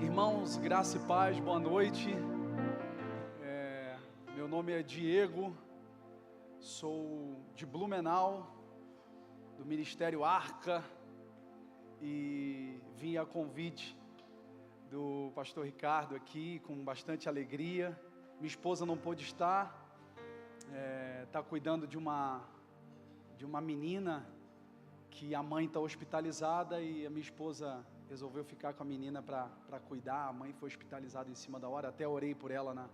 Irmãos, graça e paz, boa noite. Meu nome é Diego, sou de Blumenau, do Ministério Arca, e vim a convite do pastor Ricardo aqui com bastante alegria. Minha esposa não pôde estar, está cuidando de uma menina que a mãe está hospitalizada e a minha esposa resolveu ficar com a menina para cuidar. A mãe foi hospitalizada em cima da hora, até orei por ela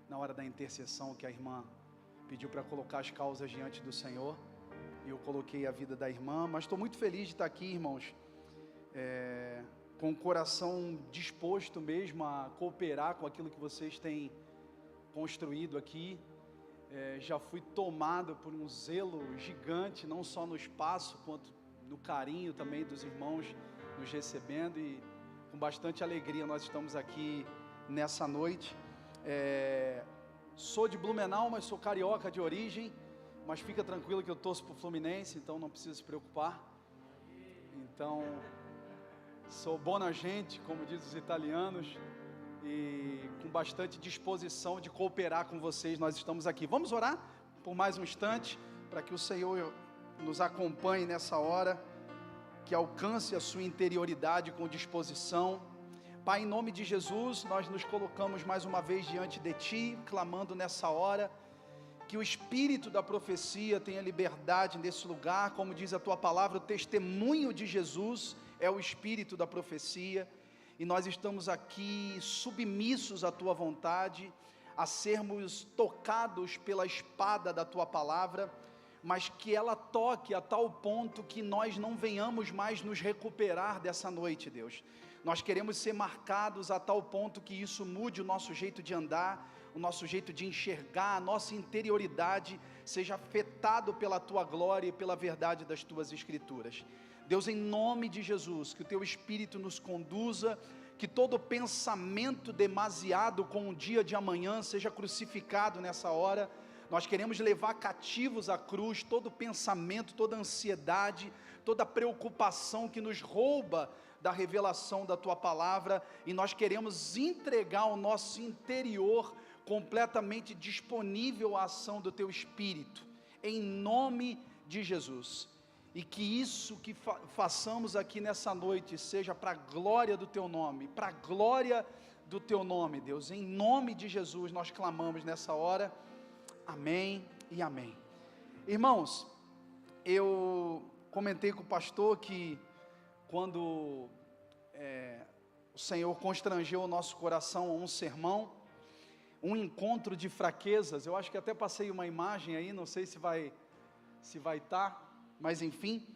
na hora da intercessão, que a irmã pediu para colocar as causas diante do Senhor, e eu coloquei a vida da irmã. Mas estou muito feliz de estar aqui, irmãos, com o coração disposto mesmo a cooperar com aquilo que vocês têm construído aqui. Já fui tomado por um zelo gigante, não só no espaço, quanto no carinho também dos irmãos nos recebendo, e com bastante alegria nós estamos aqui nessa noite. Sou de Blumenau, mas sou carioca de origem, mas fica tranquilo que eu torço para o Fluminense, então não precisa se preocupar. Então, sou buona gente, como dizem os italianos, e com bastante disposição de cooperar com vocês, nós estamos aqui. Vamos orar por mais um instante, para que o Senhor nos acompanhe nessa hora, que alcance a sua interioridade com disposição. Pai, em nome de Jesus, nós nos colocamos mais uma vez diante de Ti, clamando nessa hora, que o Espírito da profecia tenha liberdade nesse lugar. Como diz a Tua palavra, o testemunho de Jesus é o Espírito da profecia, e nós estamos aqui submissos à Tua vontade, a sermos tocados pela espada da Tua palavra, mas que ela toque a tal ponto que nós não venhamos mais nos recuperar dessa noite, Deus. Nós queremos ser marcados a tal ponto que isso mude o nosso jeito de andar, o nosso jeito de enxergar, a nossa interioridade seja afetado pela Tua glória e pela verdade das Tuas Escrituras. Deus, em nome de Jesus, que o Teu Espírito nos conduza, que todo pensamento demasiado com o dia de amanhã seja crucificado nessa hora. Nós queremos levar cativos à cruz todo pensamento, toda ansiedade, toda preocupação que nos rouba da revelação da Tua palavra, e nós queremos entregar o nosso interior completamente disponível à ação do Teu Espírito, em nome de Jesus. E que isso que façamos aqui nessa noite seja para a glória do Teu nome, para a glória do Teu nome, Deus. Em nome de Jesus nós clamamos nessa hora. Amém e amém. Irmãos, eu comentei com o pastor que quando o Senhor constrangeu o nosso coração a um sermão, um encontro de fraquezas, eu acho que até passei uma imagem aí, não sei se vai estar, mas enfim,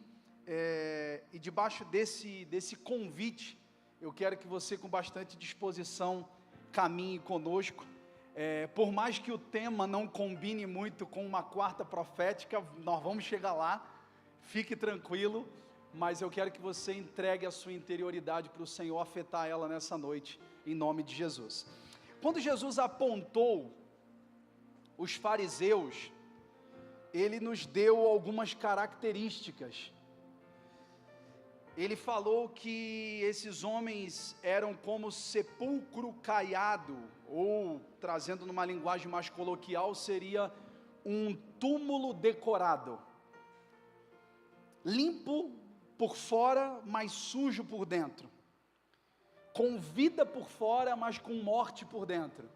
e debaixo desse convite, eu quero que você com bastante disposição caminhe conosco. Por mais que o tema não combine muito com uma quarta profética, nós vamos chegar lá, fique tranquilo, mas eu quero que você entregue a sua interioridade para o Senhor afetar ela nessa noite, em nome de Jesus. Quando Jesus apontou os fariseus, Ele nos deu algumas características. Ele falou que esses homens eram como sepulcro caiado, ou, trazendo numa linguagem mais coloquial, seria um túmulo decorado. Limpo por fora, mas sujo por dentro. Com vida por fora, mas com morte por dentro.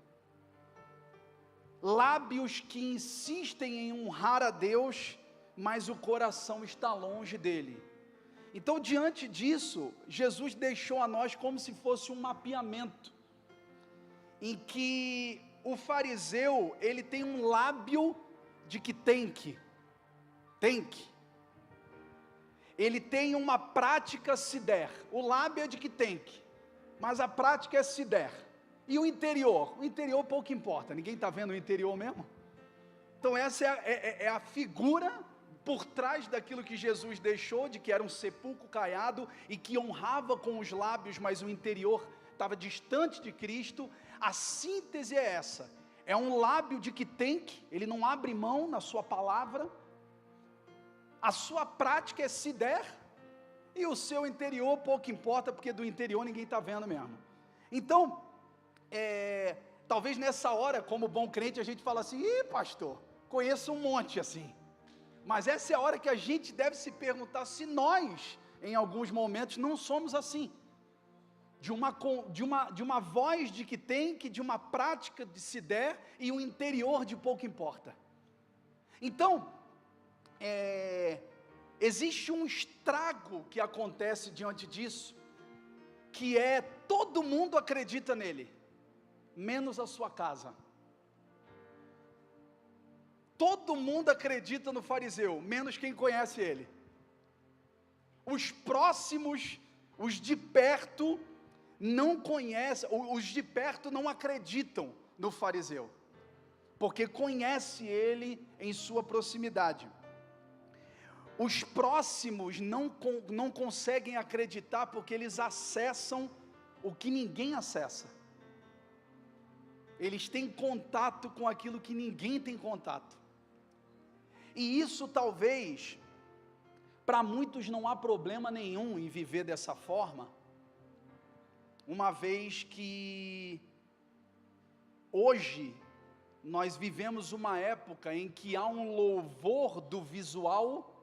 Lábios que insistem em honrar a Deus, mas o coração está longe dele. Então, diante disso, Jesus deixou a nós como se fosse um mapeamento, em que o fariseu, ele tem um lábio de que tem que. Ele tem uma prática se der. O lábio é de que tem que, mas a prática é se der. E o interior? O interior pouco importa, ninguém está vendo o interior mesmo? Então essa é a figura por trás daquilo que Jesus deixou, de que era um sepulcro caiado e que honrava com os lábios, mas o interior estava distante de Cristo. A síntese é essa, é um lábio de que tem que, ele não abre mão na sua palavra, a sua prática é se der, e o seu interior pouco importa, porque do interior ninguém está vendo mesmo. Então, talvez nessa hora, como bom crente, a gente fala assim: ih, pastor, conheço um monte assim. Mas essa é a hora que a gente deve se perguntar se nós, em alguns momentos, não somos assim. De uma voz de que tem, que de uma prática de se der, e um interior de pouco importa. Então, existe um estrago que acontece diante disso, que todo mundo acredita nele, menos a sua casa. Todo mundo acredita no fariseu, menos quem conhece ele. Os próximos, os de perto, não conhecem, os de perto não acreditam no fariseu, porque conhece ele em sua proximidade. Os próximos não conseguem acreditar, porque eles acessam o que ninguém acessa. Eles têm contato com aquilo que ninguém tem contato. E isso talvez, para muitos não há problema nenhum em viver dessa forma, uma vez que hoje nós vivemos uma época em que há um louvor do visual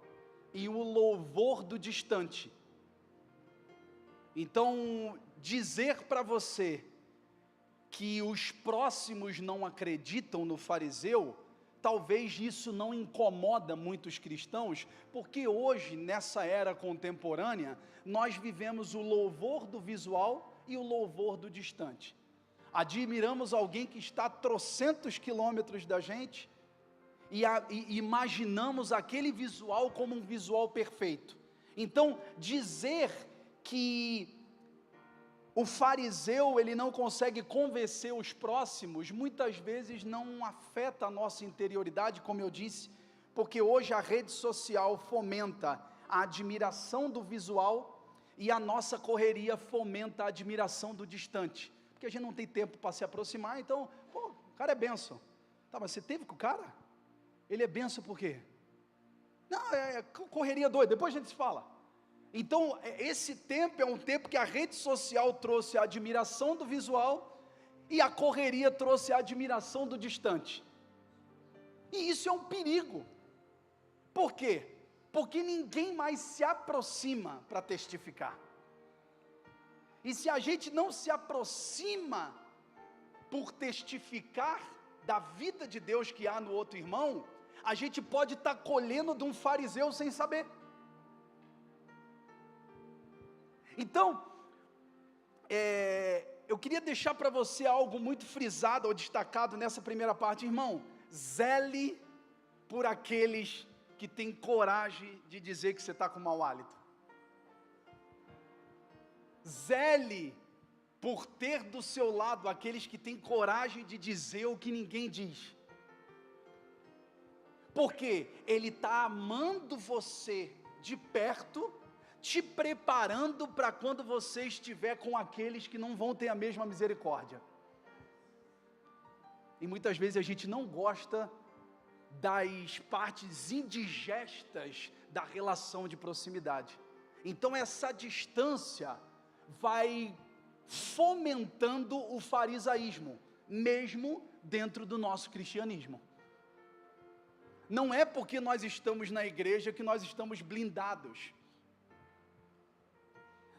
e o louvor do distante. Então, dizer para você que os próximos não acreditam no fariseu, talvez isso não incomoda muitos cristãos, porque hoje, nessa era contemporânea, nós vivemos o louvor do visual e o louvor do distante. Admiramos alguém que está a trocentos quilômetros da gente, e imaginamos aquele visual como um visual perfeito. Então, dizer que o fariseu, ele não consegue convencer os próximos, muitas vezes não afeta a nossa interioridade, como eu disse, porque hoje a rede social fomenta a admiração do visual, e a nossa correria fomenta a admiração do distante, porque a gente não tem tempo para se aproximar. Então, o cara é bênção. Tá, mas você teve com o cara? Ele é bênção por quê? Não, é correria doida, depois a gente se fala. Então, esse tempo é um tempo que a rede social trouxe a admiração do visual, e a correria trouxe a admiração do distante. E isso é um perigo. Por quê? Porque ninguém mais se aproxima para testificar. E se a gente não se aproxima por testificar da vida de Deus que há no outro irmão, a gente pode estar colhendo de um fariseu sem saber. Então, eu queria deixar para você algo muito frisado ou destacado nessa primeira parte. Irmão, zele por aqueles que têm coragem de dizer que você está com mau hálito. Zele por ter do seu lado aqueles que têm coragem de dizer o que ninguém diz. Porque ele está amando você de perto, te preparando para quando você estiver com aqueles que não vão ter a mesma misericórdia. E muitas vezes a gente não gosta das partes indigestas da relação de proximidade. Então essa distância vai fomentando o farisaísmo, mesmo dentro do nosso cristianismo. Não é porque nós estamos na igreja que nós estamos blindados.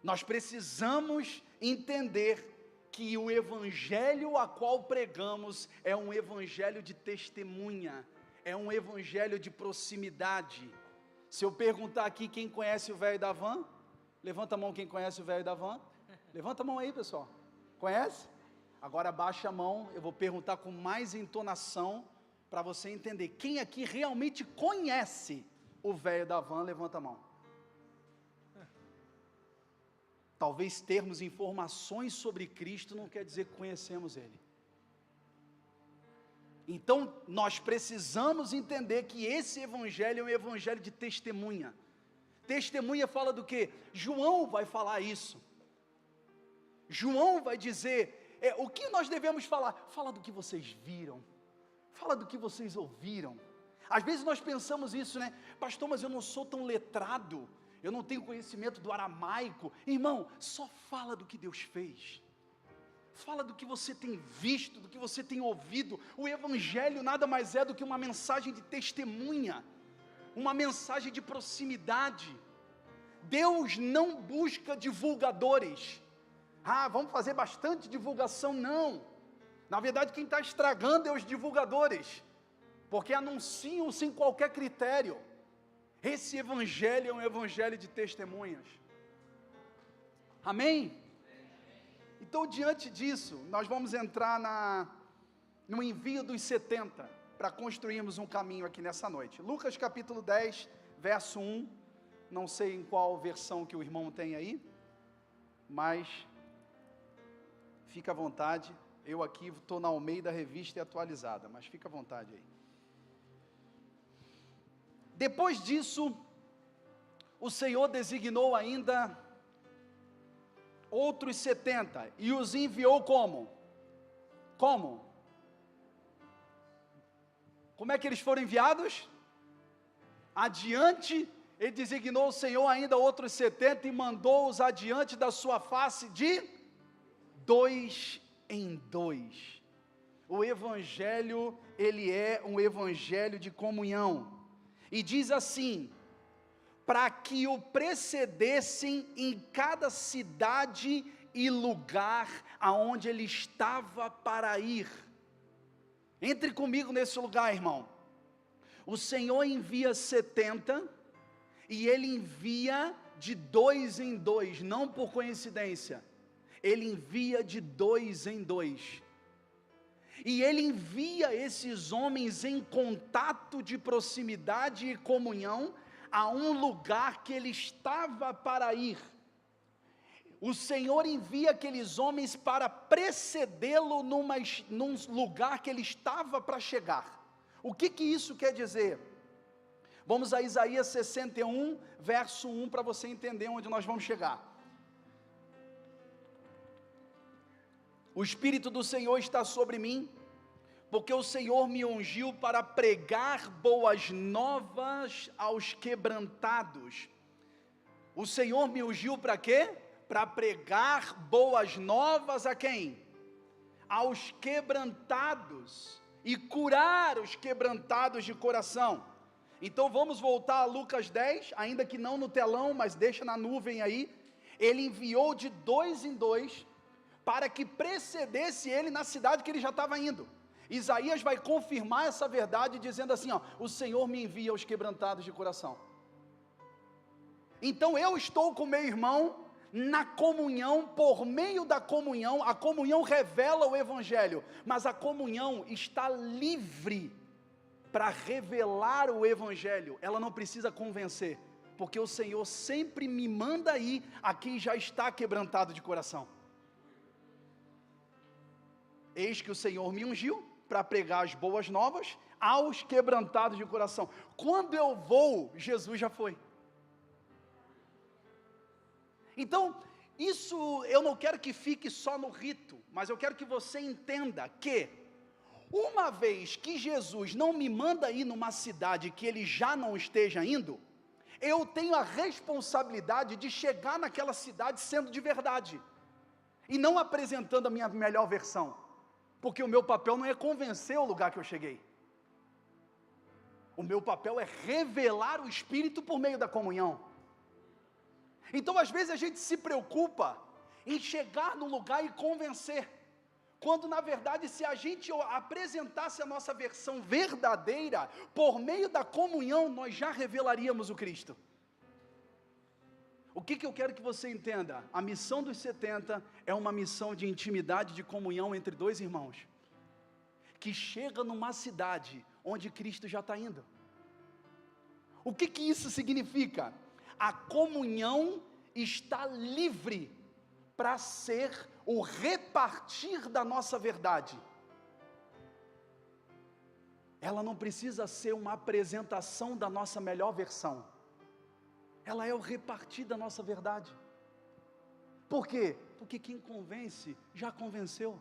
Nós precisamos entender que o evangelho a qual pregamos é um evangelho de testemunha, é um evangelho de proximidade. Se eu perguntar aqui quem conhece o velho da van, levanta a mão quem conhece o velho da van. Levanta a mão aí, pessoal. Conhece? Agora baixa a mão, eu vou perguntar com mais entonação, para você entender. Quem aqui realmente conhece o velho da van, levanta a mão. Talvez termos informações sobre Cristo não quer dizer que conhecemos Ele. Então, nós precisamos entender que esse evangelho é um evangelho de testemunha. Testemunha fala do quê? João vai falar isso. João vai dizer, o que nós devemos falar? Fala do que vocês viram. Fala do que vocês ouviram. Às vezes nós pensamos isso, né? Pastor, mas eu não sou tão letrado. Eu não tenho conhecimento do aramaico. Irmão, só fala do que Deus fez. fala do que você tem visto, do que você tem ouvido. O Evangelho nada mais é do que uma mensagem de testemunha, uma mensagem de proximidade. Deus não busca divulgadores. Vamos fazer bastante divulgação, não. Na verdade, quem está estragando é os divulgadores, porque anunciam sem qualquer critério. Esse Evangelho é um Evangelho de testemunhas. Amém? Então, diante disso, nós vamos entrar no envio dos 70, para construirmos um caminho aqui nessa noite. Lucas capítulo 10, verso 1, não sei em qual versão que o irmão tem aí, mas fica à vontade, eu aqui estou na Almeida Revista e Atualizada, mas fica à vontade aí. Depois disso, o Senhor designou ainda outros 70, e os enviou como? Como é que eles foram enviados? Adiante, ele designou o Senhor ainda outros 70, e mandou-os adiante da sua face de 2 em 2. O Evangelho, ele é um Evangelho de comunhão, e diz assim: para que o precedessem em cada cidade e lugar aonde ele estava para ir. Entre comigo nesse lugar, irmão. O Senhor envia 70, e Ele envia de 2 em 2, não por coincidência. Ele envia de 2 em 2. E Ele envia esses homens em contato de proximidade e comunhão, a um lugar que ele estava para ir. O Senhor envia aqueles homens para precedê-lo num lugar que ele estava para chegar. O que isso quer dizer? Vamos a Isaías 61, verso 1, para você entender onde nós vamos chegar. O Espírito do Senhor está sobre mim, porque o Senhor me ungiu para pregar boas novas aos quebrantados. O Senhor me ungiu para quê? Para pregar boas novas a quem? Aos quebrantados, e curar os quebrantados de coração. Então vamos voltar a Lucas 10, ainda que não no telão, mas deixa na nuvem aí. Ele enviou de 2 em 2, para que precedesse ele na cidade que ele já estava indo. Isaías vai confirmar essa verdade, dizendo assim, o Senhor me envia aos quebrantados de coração. Então eu estou com meu irmão na comunhão, por meio da comunhão. A comunhão revela o Evangelho, mas a comunhão está livre para revelar o Evangelho. Ela não precisa convencer, porque o Senhor sempre me manda ir a quem já está quebrantado de coração. Eis que o Senhor me ungiu para pregar as boas novas aos quebrantados de coração. Quando eu vou, Jesus já foi. Então, isso eu não quero que fique só no rito, mas eu quero que você entenda que, uma vez que Jesus não me manda ir numa cidade que ele já não esteja indo, eu tenho a responsabilidade de chegar naquela cidade sendo de verdade, e não apresentando a minha melhor versão, porque o meu papel não é convencer o lugar que eu cheguei. O meu papel é revelar o Espírito por meio da comunhão. Então às vezes a gente se preocupa em chegar no lugar e convencer, quando na verdade se a gente apresentasse a nossa versão verdadeira, por meio da comunhão, nós já revelaríamos o Cristo. O que eu quero que você entenda? A missão dos 70 é uma missão de intimidade, de comunhão entre dois irmãos, que chega numa cidade onde Cristo já está indo. O que isso significa? A comunhão está livre para ser o repartir da nossa verdade. Ela não precisa ser uma apresentação da nossa melhor versão. Ela é o repartir da nossa verdade. Por quê? Porque quem convence, já convenceu.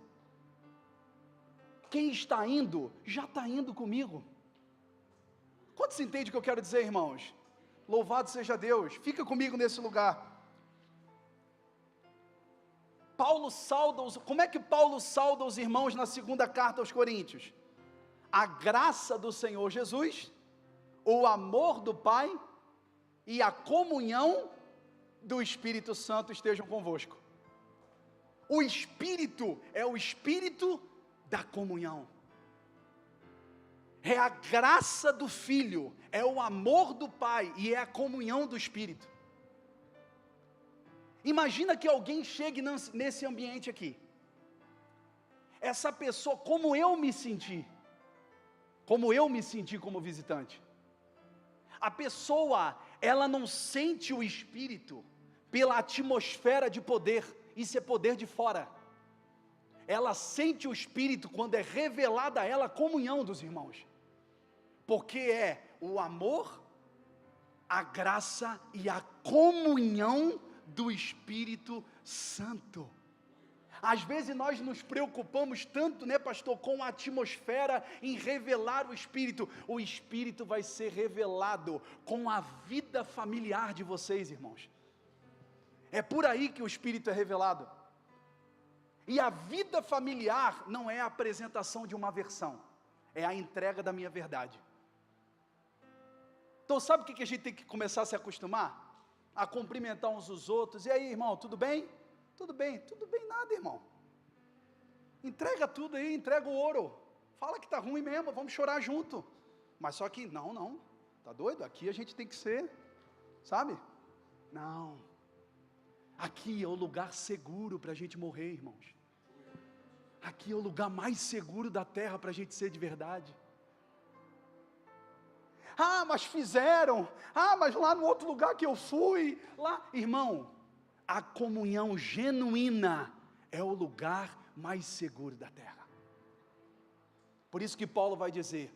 Quem está indo, já está indo comigo. Quantos entendem o que eu quero dizer, irmãos? Louvado seja Deus. Fica comigo nesse lugar. como é que Paulo sauda os irmãos na segunda carta aos Coríntios? A graça do Senhor Jesus, o amor do Pai e a comunhão do Espírito Santo estejam convosco. O Espírito é o Espírito da comunhão. É a graça do Filho, é o amor do Pai e é a comunhão do Espírito. Imagina que alguém chegue nesse ambiente aqui. Essa pessoa, como eu me senti como visitante. A pessoa, ela não sente o Espírito pela atmosfera de poder, isso é poder de fora. Ela sente o Espírito quando é revelada a ela a comunhão dos irmãos, porque é o amor, a graça e a comunhão do Espírito Santo. Às vezes nós nos preocupamos tanto, né, pastor, com a atmosfera em revelar o Espírito. O Espírito vai ser revelado com a vida familiar de vocês, irmãos. É por aí que o Espírito é revelado. E a vida familiar não é a apresentação de uma versão, é a entrega da minha verdade. Então sabe o que a gente tem que começar a se acostumar? A cumprimentar uns os outros. E aí, irmão, tudo bem? Tudo bem nada, irmão. Entrega tudo aí, entrega o ouro. Fala que está ruim mesmo, vamos chorar junto. Mas só que, não, tá doido? Aqui a gente tem que ser, sabe? Não. Aqui é o lugar seguro para a gente morrer, irmãos. Aqui é o lugar mais seguro da terra para a gente ser de verdade. Ah, mas fizeram. Ah, mas lá no outro lugar que eu fui, lá, irmão, a comunhão genuína é o lugar mais seguro da terra. Por isso que Paulo vai dizer: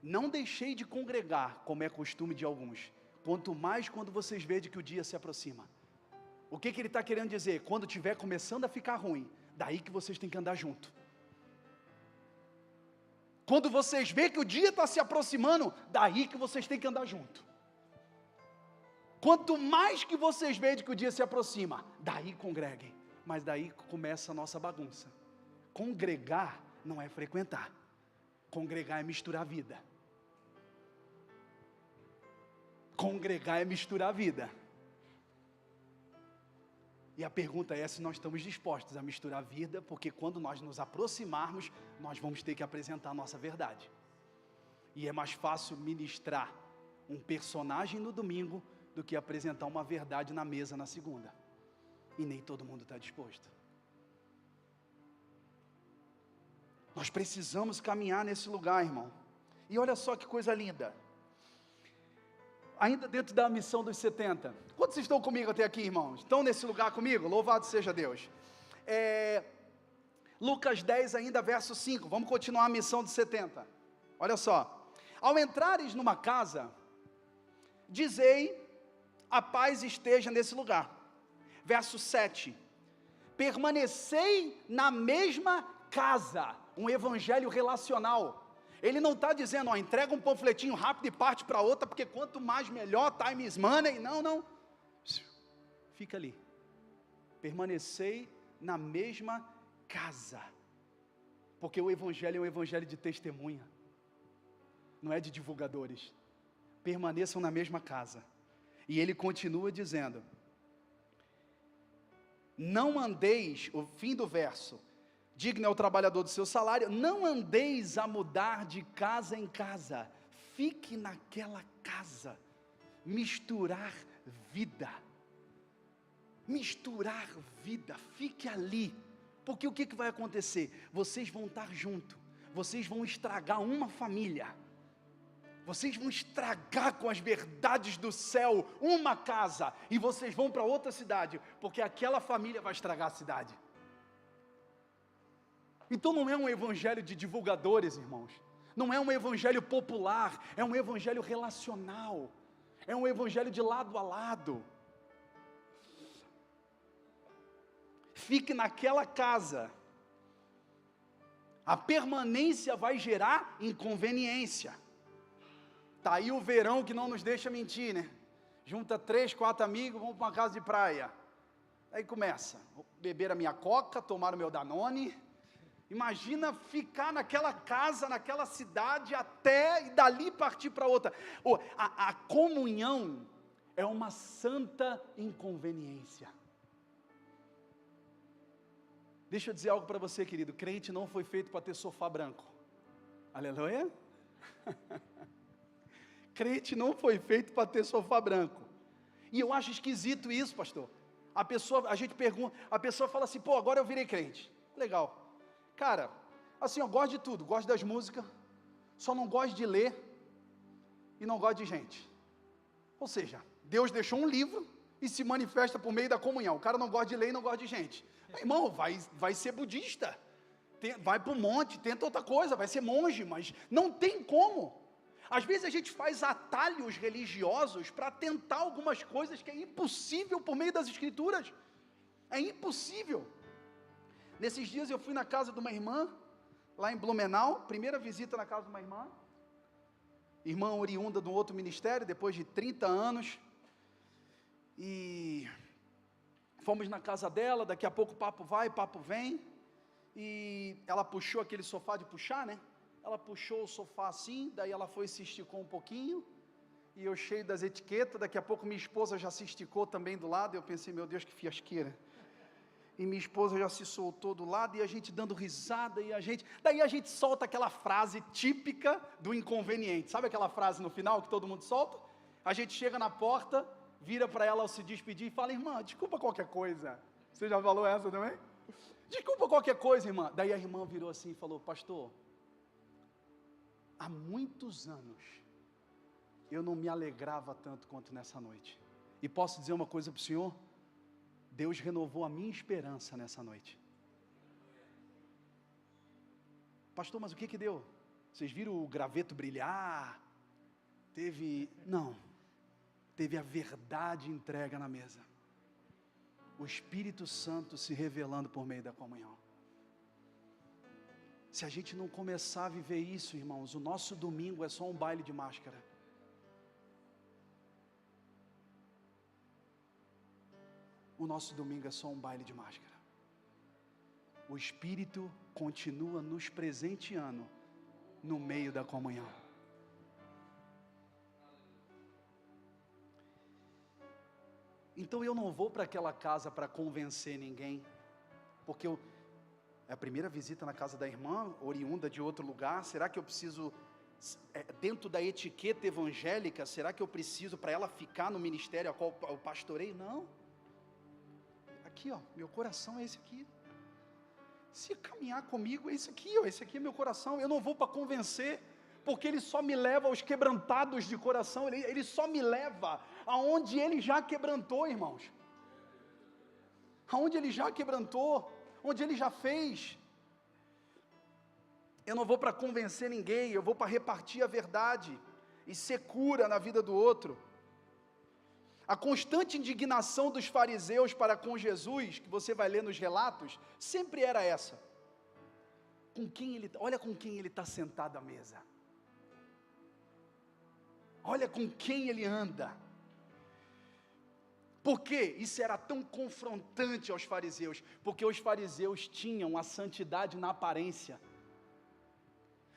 não deixei de congregar, como é costume de alguns, quanto mais quando vocês veem que o dia se aproxima. O que ele está querendo dizer? Quando estiver começando a ficar ruim, daí que vocês têm que andar junto. Quando vocês veem que o dia está se aproximando, daí que vocês têm que andar junto. Quanto mais que vocês veem que o dia se aproxima, daí congreguem. Mas daí começa a nossa bagunça. Congregar não é frequentar. Congregar é misturar a vida. Congregar é misturar a vida. E a pergunta é se nós estamos dispostos a misturar a vida, porque quando nós nos aproximarmos, nós vamos ter que apresentar a nossa verdade. E é mais fácil ministrar um personagem no domingo do que apresentar uma verdade na mesa na segunda. E nem todo mundo está disposto. Nós precisamos caminhar nesse lugar, irmão. E olha só que coisa linda. Ainda dentro da missão dos 70. Quantos estão comigo até aqui, irmãos? Estão nesse lugar comigo? Louvado seja Deus. Lucas 10 ainda, verso 5. Vamos continuar a missão dos 70. Olha só. Ao entrares numa casa, dizei, a paz esteja nesse lugar. Verso 7. Permanecei na mesma casa. Um evangelho relacional. Ele não está dizendo, entrega um panfletinho rápido e parte para outra, porque quanto mais melhor, time is money. Não. Fica ali. Permanecei na mesma casa. Porque o evangelho é um evangelho de testemunha. Não é de divulgadores. Permaneçam na mesma casa. E ele continua dizendo, não andeis, o fim do verso, digno é o trabalhador do seu salário, não andeis a mudar de casa em casa, fique naquela casa, misturar vida, fique ali, porque o que vai acontecer? Vocês vão estar juntos, vocês vão estragar uma família, vocês vão estragar com as verdades do céu uma casa, e vocês vão para outra cidade, porque aquela família vai estragar a cidade. Então não é um evangelho de divulgadores, irmãos. Não é um evangelho popular, é um evangelho relacional. É um evangelho de lado a lado. Fique naquela casa. A permanência vai gerar inconveniência. Está aí o verão que não nos deixa mentir, né? Junta 3, 4 amigos, vamos para uma casa de praia. Aí começa, beber a minha coca, tomar o meu Danone. Imagina ficar naquela casa, naquela cidade, até e dali partir para outra. A comunhão é uma santa inconveniência. Deixa eu dizer algo para você, querido. Crente não foi feito para ter sofá branco. Aleluia. Crente não foi feito para ter sofá branco. E eu acho esquisito isso, pastor. A gente pergunta, a pessoa fala assim, pô, agora eu virei crente. Legal. Cara, assim, eu gosto de tudo, gosto das músicas, só não gosto de ler e não gosto de gente. Ou seja, Deus deixou um livro e se manifesta por meio da comunhão. O cara não gosta de ler e não gosta de gente. Meu irmão, vai ser budista, vai para o monte, tenta outra coisa, vai ser monge, mas não tem como. Às vezes a gente faz atalhos religiosos para tentar algumas coisas que é impossível por meio das escrituras. É impossível. Nesses dias eu fui na casa de uma irmã, lá em Blumenau, primeira visita na casa de uma irmã oriunda de um outro ministério, depois de 30 anos, e fomos na casa dela, daqui a pouco papo vai, papo vem, e ela puxou aquele sofá de puxar, né? Ela puxou o sofá assim, daí ela foi e se esticou um pouquinho, e eu cheio das etiquetas, daqui a pouco minha esposa já se esticou também do lado, eu pensei, meu Deus, que fiasqueira. E minha esposa já se soltou do lado, e a gente dando risada, daí a gente solta aquela frase típica do inconveniente, sabe aquela frase no final que todo mundo solta? A gente chega na porta, vira para ela ao se despedir e fala, irmã, desculpa qualquer coisa. Você já falou essa também? Desculpa qualquer coisa, irmã. Daí a irmã virou assim e falou, pastor, há muitos anos eu não me alegrava tanto quanto nessa noite. E posso dizer uma coisa para o senhor? Deus renovou a minha esperança nessa noite. Pastor, mas o que deu? Vocês viram o graveto brilhar? Não. Teve a verdade entrega na mesa. O Espírito Santo se revelando por meio da comunhão. Se a gente não começar a viver isso, irmãos, o nosso domingo é só um baile de máscara. O nosso domingo é só um baile de máscara. O Espírito continua nos presenteando no meio da comunhão. Então eu não vou para aquela casa para convencer ninguém, porque é a primeira visita na casa da irmã, oriunda de outro lugar. Será que eu preciso, dentro da etiqueta evangélica, será que eu preciso para ela ficar no ministério a qual eu pastorei? Não. Aqui, ó, meu coração é esse aqui. Se caminhar comigo é esse aqui, ó, esse aqui é meu coração. Eu não vou para convencer, porque ele só me leva aos quebrantados de coração. Ele só me leva aonde ele já quebrantou, irmãos. Aonde ele já quebrantou, onde ele já fez. Eu não vou para convencer ninguém, eu vou para repartir a verdade e ser cura na vida do outro. A constante indignação dos fariseus para com Jesus, que você vai ler nos relatos, sempre era essa. Olha com quem ele está sentado à mesa. Olha com quem ele anda. Por que isso era tão confrontante aos fariseus? Porque os fariseus tinham a santidade na aparência.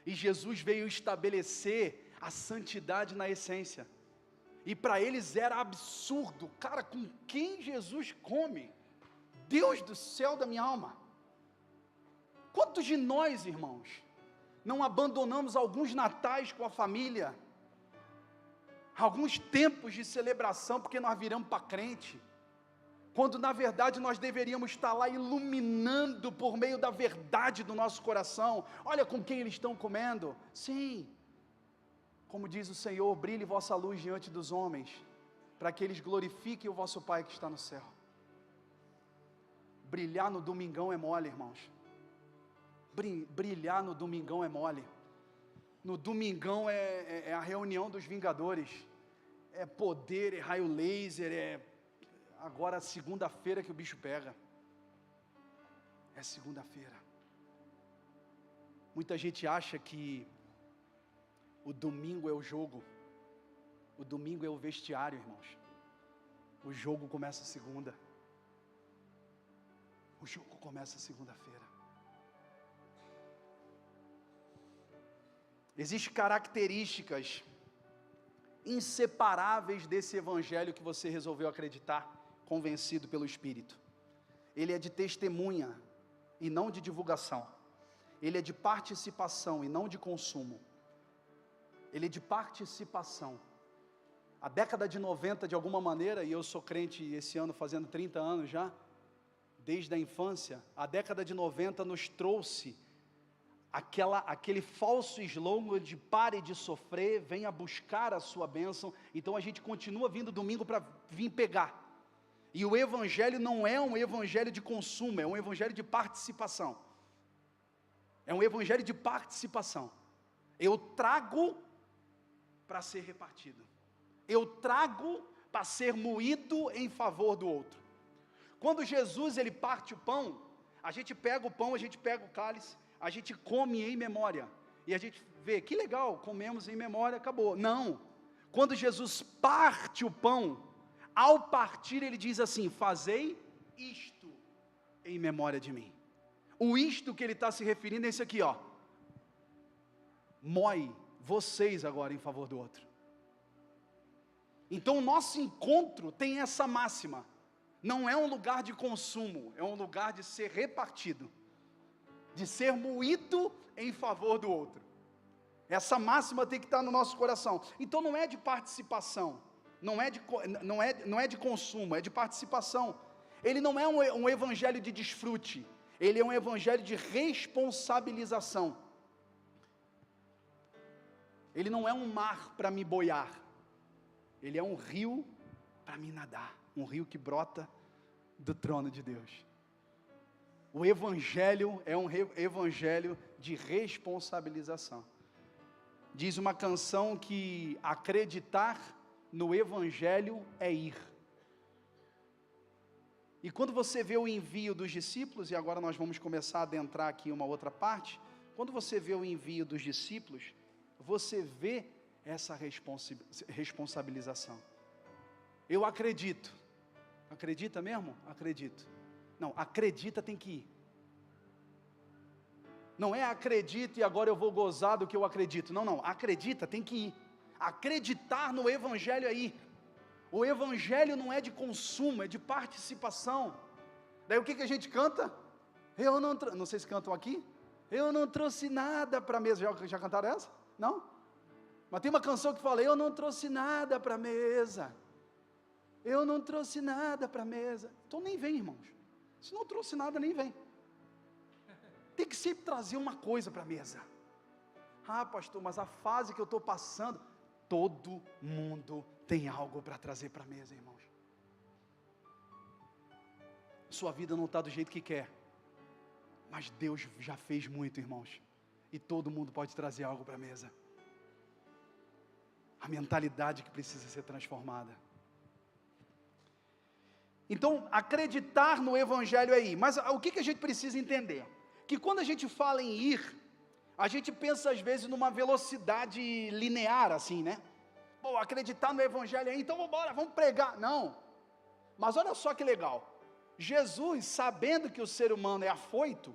E Jesus veio estabelecer a santidade na essência. E para eles era absurdo, cara, com quem Jesus come? Deus do céu da minha alma. Quantos de nós, irmãos, não abandonamos alguns natais com a família, alguns tempos de celebração, porque nós viramos para crente, quando na verdade nós deveríamos estar lá iluminando por meio da verdade do nosso coração. Olha com quem eles estão comendo. Sim, como diz o Senhor, brilhe vossa luz diante dos homens, para que eles glorifiquem o vosso Pai que está no céu. Brilhar no domingão é mole, irmãos. Brilhar no domingão é mole. No domingão é a reunião dos vingadores, é poder, é raio laser, agora segunda-feira que o bicho pega, é segunda-feira. Muita gente acha que o domingo é o jogo, o domingo é o vestiário, irmãos. O jogo começa segunda. O jogo começa segunda-feira. Existem características inseparáveis desse evangelho que você resolveu acreditar, convencido pelo Espírito. Ele é de testemunha e não de divulgação. Ele é de participação e não de consumo. Ele é de participação. A década de 90, de alguma maneira, e eu sou crente esse ano fazendo 30 anos já, desde a infância, a década de 90 nos trouxe aquele falso slogan de pare de sofrer, venha buscar a sua bênção. Então a gente continua vindo domingo para vir pegar. E o evangelho não é um evangelho de consumo, é um evangelho de participação. É um evangelho de participação. Eu trago para ser repartido. Eu trago para ser moído em favor do outro. Quando Jesus ele parte o pão, a gente pega o pão, a gente pega o cálice, a gente come em memória. E a gente vê, que legal, comemos em memória, acabou. Não. Quando Jesus parte o pão, ao partir ele diz assim, fazei isto em memória de mim. O isto que ele está se referindo é esse aqui, ó. Moe vocês agora em favor do outro. Então o nosso encontro tem essa máxima. Não é um lugar de consumo, é um lugar de ser repartido. De ser moído em favor do outro. Essa máxima tem que estar no nosso coração. Então não é de participação, não é de consumo, é de participação. Ele não é um evangelho de desfrute, ele é um evangelho de responsabilização. Ele não é um mar para me boiar, ele é um rio para me nadar, um rio que brota do trono de Deus. O evangelho é um evangelho de responsabilização. Diz uma canção que acreditar no evangelho é ir. E quando você vê o envio dos discípulos, e agora nós vamos começar a adentrar aqui em uma outra parte, quando você vê o envio dos discípulos, você vê essa responsabilização. Eu acredito. Acredita mesmo? Acredito. Não, acredita tem que ir. Não é acredita e agora eu vou gozar do que eu acredito. Não, acredita tem que ir. Acreditar no evangelho é ir. O evangelho não é de consumo, é de participação. Daí o que a gente canta? Não sei se cantam aqui. Eu não trouxe nada para a mesa. Já cantaram essa? Não? Mas tem uma canção que fala, eu não trouxe nada para a mesa. Eu não trouxe nada para a mesa. Então nem vem, irmãos. Se não trouxe nada, nem vem. Tem que sempre trazer uma coisa para a mesa. Ah, pastor, mas a fase que eu estou passando, todo mundo tem algo para trazer para a mesa, irmãos. Sua vida não está do jeito que quer, mas Deus já fez muito, irmãos. E todo mundo pode trazer algo para a mesa. A mentalidade que precisa ser transformada. Então, acreditar no evangelho é ir. Mas o que a gente precisa entender? Que quando a gente fala em ir, a gente pensa às vezes numa velocidade linear, assim, né? Pô, acreditar no evangelho é ir, então vamos pregar. Não. Mas olha só que legal. Jesus, sabendo que o ser humano é afoito,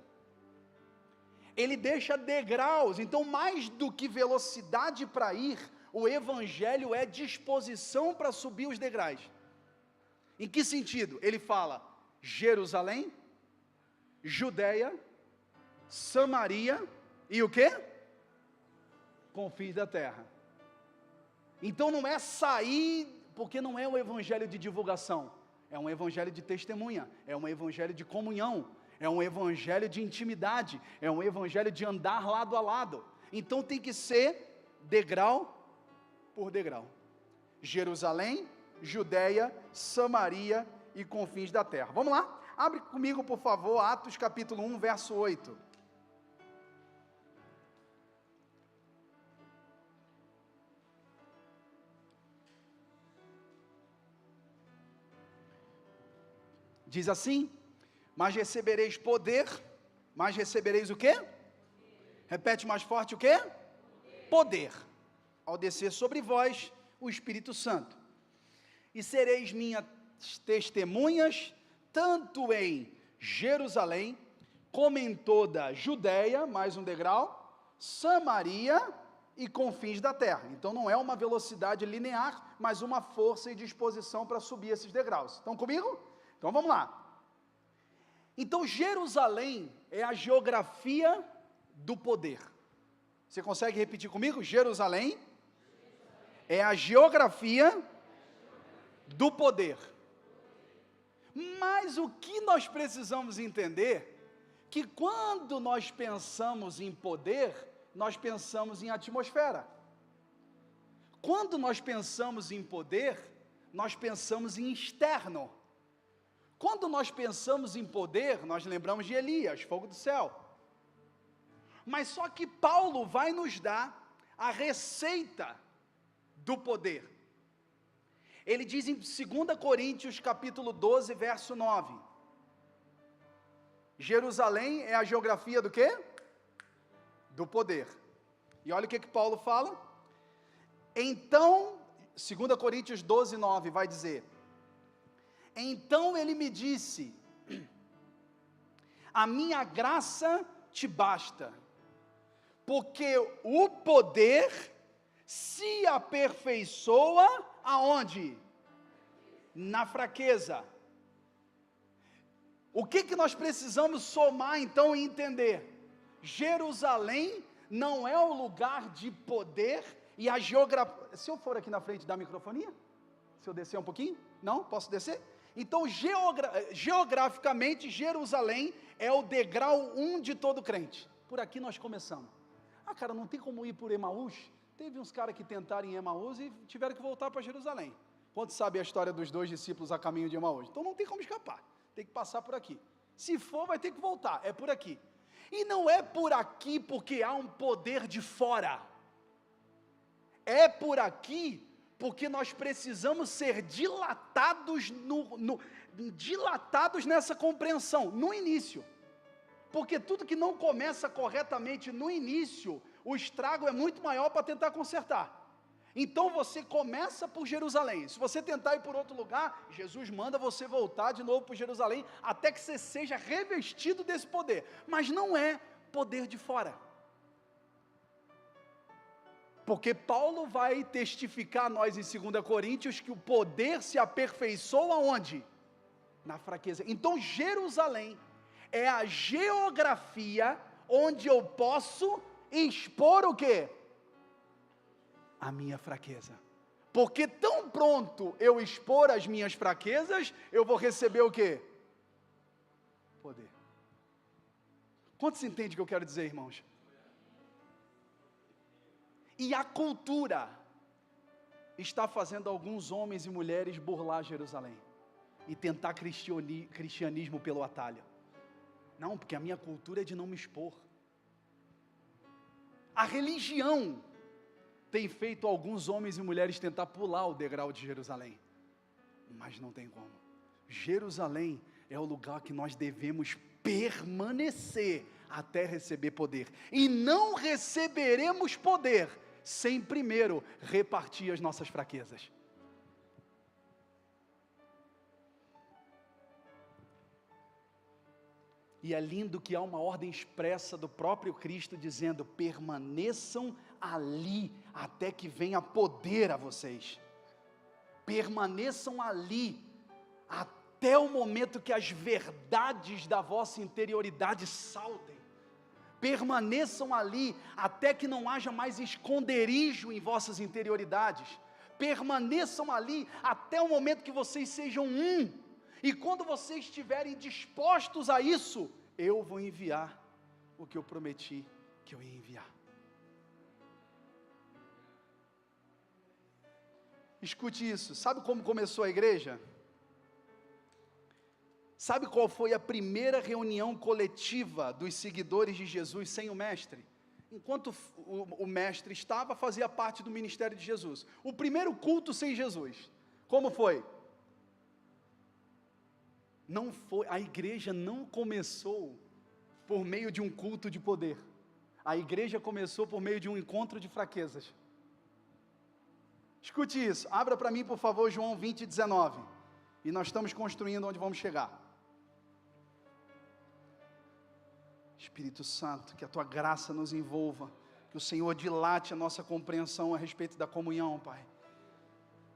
ele deixa degraus. Então, mais do que velocidade para ir, o evangelho é disposição para subir os degraus. Em que sentido? Ele fala Jerusalém, Judeia, Samaria e o quê? Confins da terra. Então não é sair, porque não é um evangelho de divulgação, é um evangelho de testemunha, é um evangelho de comunhão, é um evangelho de intimidade, é um evangelho de andar lado a lado. Então tem que ser degrau por degrau. Jerusalém, Judeia, Samaria e confins da terra. Vamos lá? Abre comigo, por favor, Atos capítulo 1, verso 8. Diz assim, mas recebereis poder, mas recebereis o quê? Repete mais forte o quê? Poder. Ao descer sobre vós o Espírito Santo. E sereis minhas testemunhas, tanto em Jerusalém, como em toda Judéia, mais um degrau, Samaria e confins da terra. Então não é uma velocidade linear, mas uma força e disposição para subir esses degraus. Estão comigo? Então vamos lá. Então Jerusalém é a geografia do poder. Você consegue repetir comigo? Jerusalém é a geografia do poder. Mas o que nós precisamos entender, que quando nós pensamos em poder, nós pensamos em atmosfera. Quando nós pensamos em poder, nós pensamos em externo. Quando nós pensamos em poder, nós lembramos de Elias, fogo do céu. Mas só que Paulo vai nos dar a receita do poder. Ele diz em 2 Coríntios capítulo 12, verso 9. Jerusalém é a geografia do quê? Do poder. E olha o que Paulo fala. Então, 2 Coríntios 12, 9 vai dizer: então ele me disse, a minha graça te basta, porque o poder se aperfeiçoa aonde? Na fraqueza. O que nós precisamos somar então e entender? Jerusalém não é o lugar de poder e a geografia. Se eu for aqui na frente da microfonia, se eu descer um pouquinho, não? Posso descer? Então, geograficamente, Jerusalém é o degrau 1 de todo crente. Por aqui nós começamos. Ah, cara, não tem como ir por Emaús? Teve uns caras que tentaram em Emaús e tiveram que voltar para Jerusalém. Quantos sabem a história dos 2 discípulos a caminho de Emaús? Então não tem como escapar, tem que passar por aqui. Se for, vai ter que voltar, é por aqui. E não é por aqui porque há um poder de fora. É por aqui porque nós precisamos ser dilatados, dilatados nessa compreensão, no início. Porque tudo que não começa corretamente no início, o estrago é muito maior para tentar consertar. Então você começa por Jerusalém. Se você tentar ir por outro lugar, Jesus manda você voltar de novo por Jerusalém, até que você seja revestido desse poder. Mas não é poder de fora. Porque Paulo vai testificar a nós em 2 Coríntios que o poder se aperfeiçoa onde? Na fraqueza. Então Jerusalém é a geografia onde eu posso expor o quê? A minha fraqueza. Porque tão pronto eu expor as minhas fraquezas, eu vou receber o quê? Poder. Quantos entendem o que eu quero dizer, irmãos? E a cultura está fazendo alguns homens e mulheres burlar Jerusalém e tentar cristianismo pelo atalho. Não, porque a minha cultura é de não me expor. A religião tem feito alguns homens e mulheres tentar pular o degrau de Jerusalém, mas não tem como. Jerusalém é o lugar que nós devemos permanecer até receber poder, e não receberemos poder sem primeiro repartir as nossas fraquezas. E é lindo que há uma ordem expressa do próprio Cristo dizendo: permaneçam ali até que venha poder a vocês. Permaneçam ali até o momento que as verdades da vossa interioridade saltem. Permaneçam ali até que não haja mais esconderijo em vossas interioridades. Permaneçam ali até o momento que vocês sejam um. E quando vocês estiverem dispostos a isso, eu vou enviar o que eu prometi que eu ia enviar. Escute isso. Sabe como começou a igreja? Sabe qual foi a primeira reunião coletiva dos seguidores de Jesus sem o mestre? Enquanto o mestre estava, fazia parte do ministério de Jesus. O primeiro culto sem Jesus. Como foi? Não foi, a igreja não começou por meio de um culto de poder. A igreja começou por meio de um encontro de fraquezas. Escute isso, abra para mim por favor João 20, 19. E nós estamos construindo onde vamos chegar. Espírito Santo, que a Tua graça nos envolva, que o Senhor dilate a nossa compreensão a respeito da comunhão, Pai.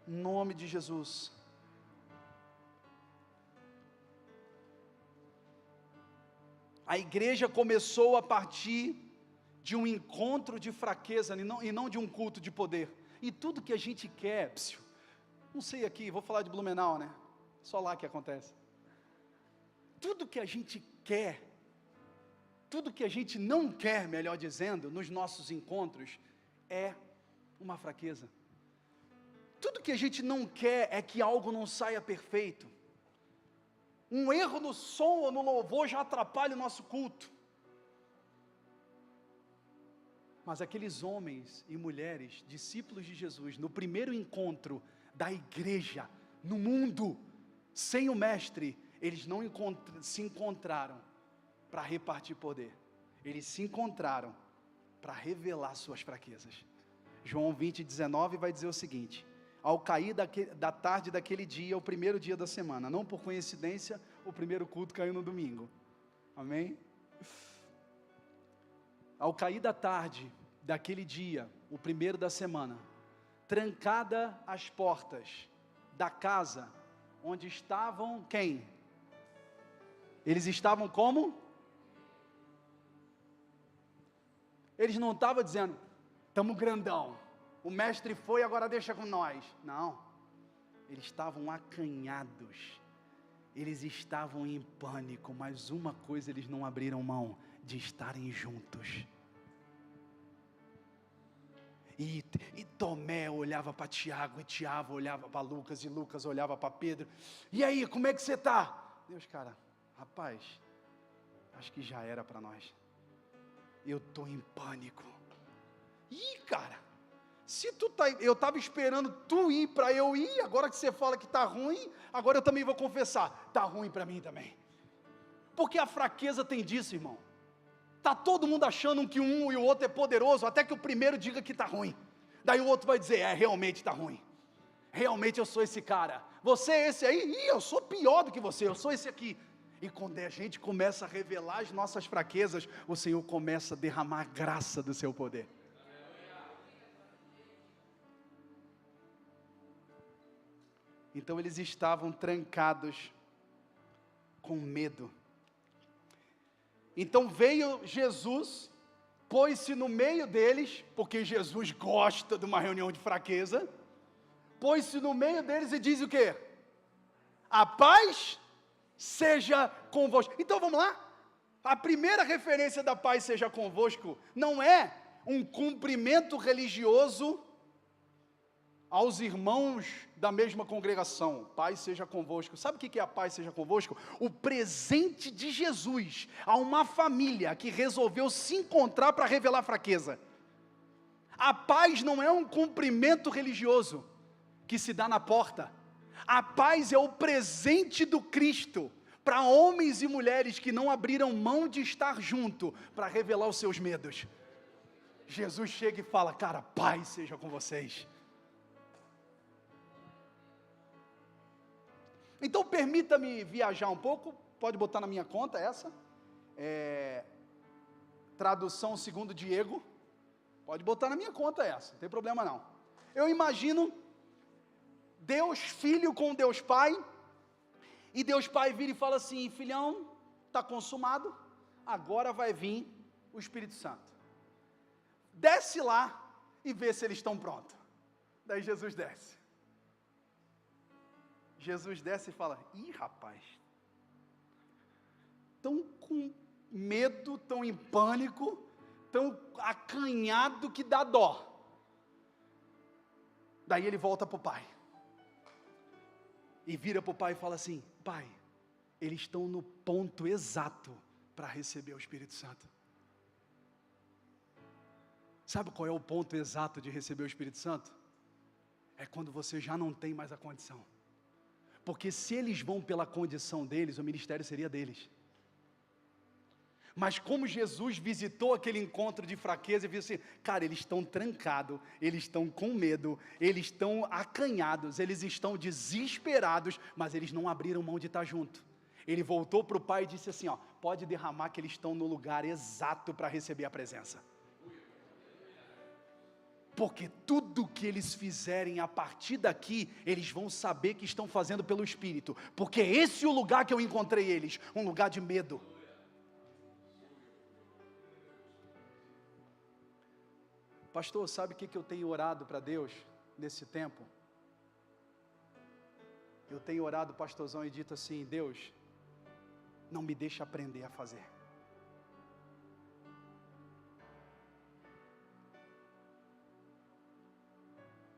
Em nome de Jesus. A igreja começou a partir de um encontro de fraqueza e não de um culto de poder. E tudo que a gente quer, não sei aqui, vou falar de Blumenau, né? Só lá que acontece. Tudo que a gente quer, tudo que a gente não quer, melhor dizendo, nos nossos encontros, é uma fraqueza. Tudo que a gente não quer é que algo não saia perfeito. Um erro no som ou no louvor já atrapalha o nosso culto. Mas aqueles homens e mulheres, discípulos de Jesus, no primeiro encontro da igreja, no mundo, sem o mestre, eles não se encontraram para repartir poder. Eles se encontraram para revelar suas fraquezas. João 20:19 vai dizer o seguinte: ao cair da tarde daquele dia, o primeiro dia da semana, não por coincidência, o primeiro culto caiu no domingo. Amém? Ao cair da tarde daquele dia, o primeiro da semana, trancada as portas da casa onde estavam quem? Eles estavam como? Eles não estavam dizendo, estamos grandão, o mestre foi, agora deixa com nós. Não, eles estavam acanhados, eles estavam em pânico, mas uma coisa eles não abriram mão, de estarem juntos. E Tomé olhava para Tiago, e Tiago olhava para Lucas, e Lucas olhava para Pedro. E aí, como é que você está? Deus, cara, rapaz, acho que já era para nós. Eu estou em pânico. Ih, cara, se tu tá, eu estava esperando tu ir para eu ir, agora que você fala que está ruim, agora eu também vou confessar, está ruim para mim também. Porque a fraqueza tem disso, irmão. Está todo mundo achando que um e o outro é poderoso, até que o primeiro diga que está ruim. Daí o outro vai dizer, realmente está ruim. Realmente eu sou esse cara. Você é esse aí? Ih, eu sou pior do que você, eu sou esse aqui. E quando a gente começa a revelar as nossas fraquezas, o Senhor começa a derramar a graça do seu poder. Então eles estavam trancados com medo. Então veio Jesus, pôs-se no meio deles, porque Jesus gosta de uma reunião de fraqueza, pôs-se no meio deles e diz o quê? A paz seja convosco. Então vamos lá? A primeira referência da paz seja convosco não é um cumprimento religioso aos irmãos da mesma congregação. Paz seja convosco. Sabe o que é a paz seja convosco? O presente de Jesus a uma família que resolveu se encontrar para revelar fraqueza. A paz não é um cumprimento religioso que se dá na porta. A paz é o presente do Cristo para homens e mulheres que não abriram mão de estar junto para revelar os seus medos. Jesus chega e fala, cara, paz seja com vocês. Então permita-me viajar um pouco, pode botar na minha conta essa, tradução segundo Diego, pode botar na minha conta essa, não tem problema não. Eu imagino Deus Filho com Deus Pai, e Deus Pai vira e fala assim, filhão, está consumado, agora vai vir o Espírito Santo. Desce lá e vê se eles estão prontos. Daí Jesus desce. Jesus desce e fala, ih rapaz, tão com medo, tão em pânico, tão acanhado que dá dó. Daí ele volta para o pai, e vira para o pai e fala assim, pai, eles estão no ponto exato para receber o Espírito Santo. Sabe qual é o ponto exato de receber o Espírito Santo? É quando você já não tem mais a condição. Porque se eles vão pela condição deles, o ministério seria deles. Mas como Jesus visitou aquele encontro de fraqueza e viu assim, cara, eles estão trancados, eles estão com medo, eles estão acanhados, eles estão desesperados, mas eles não abriram mão de estar junto. Ele voltou para o pai e disse assim, ó, pode derramar que eles estão no lugar exato para receber a presença. Porque tudo que eles fizerem a partir daqui, eles vão saber que estão fazendo pelo Espírito. Porque esse é o lugar que eu encontrei eles, um lugar de medo. Pastor, sabe o que eu tenho orado para Deus nesse tempo? Eu tenho orado, pastorzão, e dito assim, Deus, não me deixa aprender a fazer.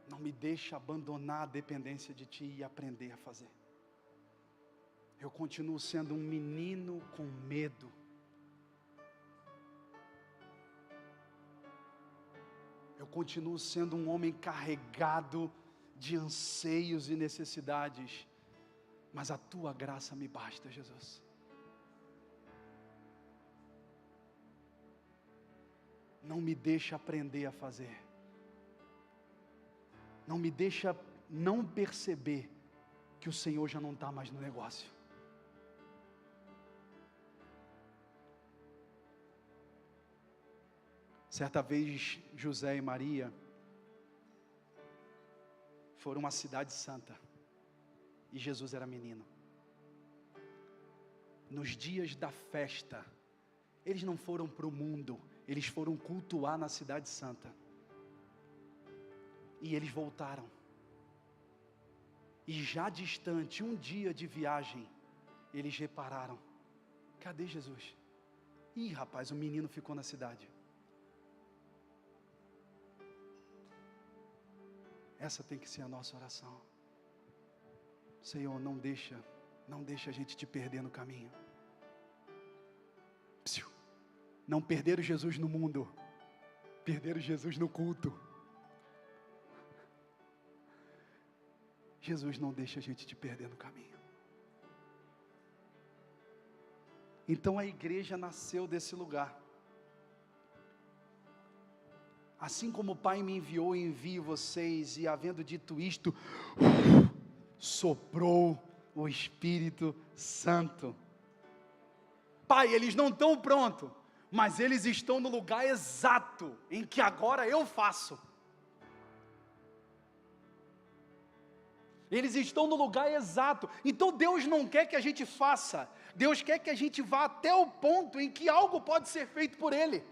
Não me deixa abandonar a dependência de Ti e aprender a fazer. Eu continuo sendo um menino com medo. Eu continuo sendo um homem carregado de anseios e necessidades. Mas a Tua graça me basta, Jesus. Não me deixa aprender a fazer. Não me deixa não perceber que o Senhor já não está mais no negócio. Certa vez, José e Maria foram a uma cidade santa, e Jesus era menino. Nos dias da festa, eles não foram para o mundo, eles foram cultuar na cidade santa. E eles voltaram. E já distante, um dia de viagem, eles repararam, cadê Jesus? Ih, rapaz, o menino ficou na cidade. Essa tem que ser a nossa oração. Senhor, não deixa a gente te perder no caminho. Não perder o Jesus no mundo, perder o Jesus no culto. Jesus não deixa a gente te perder no caminho. Então a igreja nasceu desse lugar. Assim como o Pai me enviou, envio vocês, e havendo dito isto, soprou o Espírito Santo. Pai, eles não estão prontos, mas eles estão no lugar exato, em que agora eu faço. Eles estão no lugar exato. Então Deus não quer que a gente faça. Deus quer que a gente vá até o ponto em que algo pode ser feito por Ele.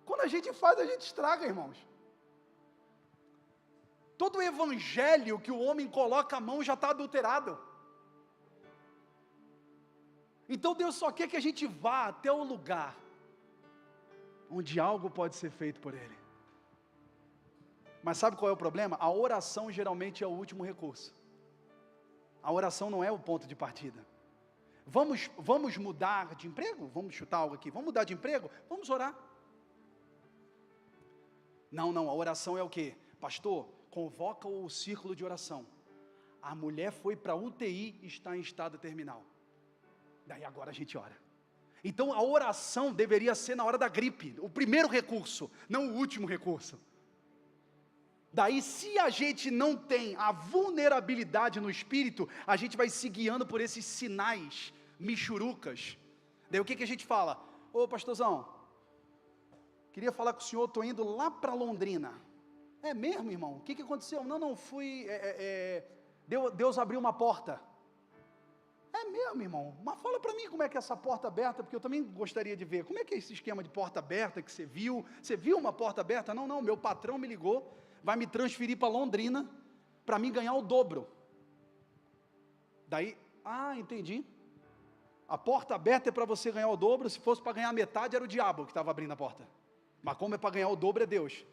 Quando a gente faz, a gente estraga, irmãos. Todo o evangelho que o homem coloca a mão já está adulterado. Então Deus só quer que a gente vá até o lugar onde algo pode ser feito por Ele. Mas sabe qual é o problema? A oração geralmente é o último recurso. A oração não é o ponto de partida. Vamos mudar de emprego? Vamos chutar algo aqui. Vamos mudar de emprego? Vamos orar. Não, a oração é o quê? Pastor, convoca o círculo de oração. A mulher foi para a UTI e está em estado terminal. Daí agora a gente ora. Então a oração deveria ser na hora da gripe, o primeiro recurso, não o último recurso. Daí, se a gente não tem a vulnerabilidade no espírito, a gente vai se guiando por esses sinais michurucas. Daí o que a gente fala? Ô pastorzão, queria falar com o senhor, estou indo lá para Londrina. É mesmo, irmão? O que aconteceu? Não, fui, Deus abriu uma porta. É mesmo, irmão? Mas fala para mim como é que é essa porta aberta, porque eu também gostaria de ver. Como é que é esse esquema de porta aberta que você viu? Você viu uma porta aberta? Não, meu patrão me ligou, vai me transferir para Londrina, para mim ganhar o dobro. Daí, entendi. A porta aberta é para você ganhar o dobro, se fosse para ganhar metade, era o diabo que estava abrindo a porta. Mas como é para ganhar o dobro, é Deus.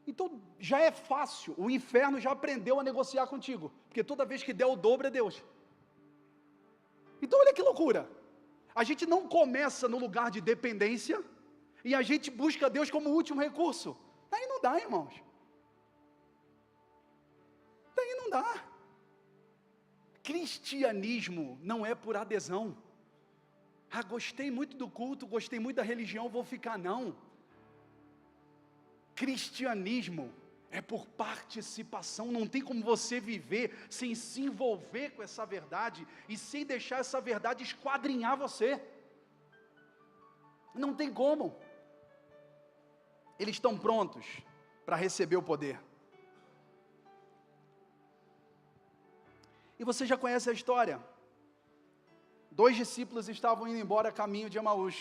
Então, já é fácil, o inferno já aprendeu a negociar contigo, porque toda vez que der o dobro, é Deus. Então, olha que loucura. A gente não começa no lugar de dependência, e a gente busca Deus como último recurso. Daí não dá, irmãos. Daí não dá. Cristianismo não é por adesão. Gostei muito do culto, gostei muito da religião, vou ficar, não. Cristianismo é por participação. Não tem como você viver sem se envolver com essa verdade e sem deixar essa verdade esquadrinhar você. Não tem como. Eles estão prontos para receber o poder. E você já conhece a história. 2 discípulos estavam indo embora a caminho de Emaús.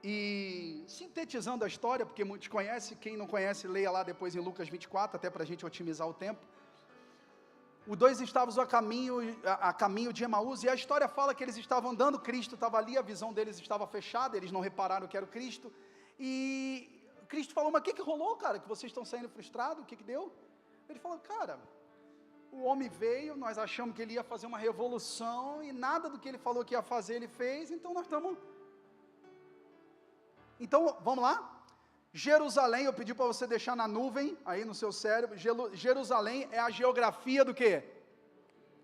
E, sintetizando a história, porque muitos conhecem, quem não conhece, leia lá depois em Lucas 24, até para a gente otimizar o tempo. Os 2 estavam a caminho de Emaús, e a história fala que eles estavam andando, Cristo estava ali, a visão deles estava fechada, eles não repararam que era o Cristo, e Cristo falou, mas o que rolou, cara, que vocês estão saindo frustrados, o que deu? Ele falou, cara, o homem veio, nós achamos que ele ia fazer uma revolução, e nada do que ele falou que ia fazer, ele fez, então nós estamos... Então, vamos lá? Jerusalém, eu pedi para você deixar na nuvem, aí no seu cérebro, Jerusalém é a geografia do quê?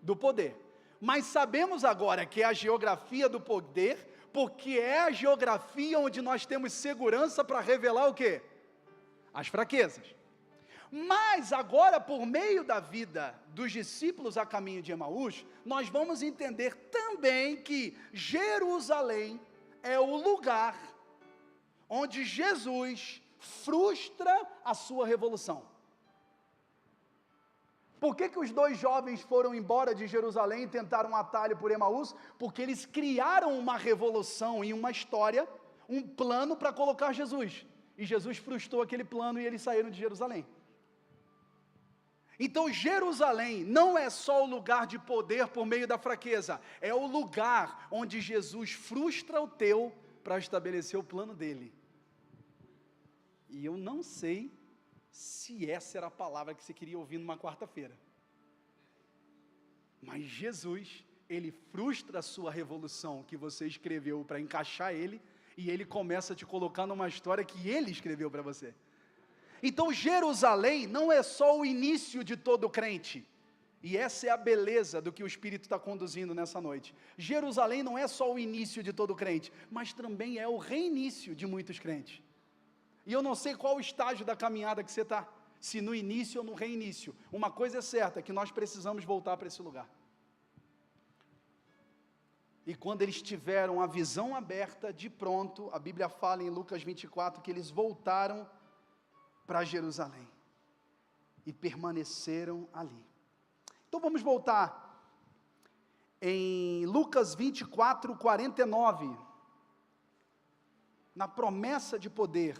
Do poder. Mas sabemos agora que é a geografia do poder, porque é a geografia onde nós temos segurança para revelar o quê? As fraquezas. Mas agora, por meio da vida dos discípulos a caminho de Emaús, nós vamos entender também que Jerusalém é o lugar onde Jesus frustra a sua revolução. Por que os 2 jovens foram embora de Jerusalém e tentaram um atalho por Emaús? Porque eles criaram uma revolução e uma história, um plano para colocar Jesus. E Jesus frustrou aquele plano e eles saíram de Jerusalém. Então Jerusalém não é só o lugar de poder por meio da fraqueza, é o lugar onde Jesus frustra o teu para estabelecer o plano dele. E eu não sei se essa era a palavra que você queria ouvir numa quarta-feira. Mas Jesus, ele frustra a sua revolução que você escreveu para encaixar ele, e ele começa a te colocar numa história que ele escreveu para você. Então Jerusalém não é só o início de todo crente, e essa é a beleza do que o Espírito está conduzindo nessa noite. Jerusalém não é só o início de todo crente, mas também é o reinício de muitos crentes. E eu não sei qual o estágio da caminhada que você está, se no início ou no reinício. Uma coisa é certa, que nós precisamos voltar para esse lugar. E quando eles tiveram a visão aberta, de pronto, a Bíblia fala em Lucas 24, que eles voltaram para Jerusalém, e permaneceram ali. Então vamos voltar, em Lucas 24, 49, na promessa de poder.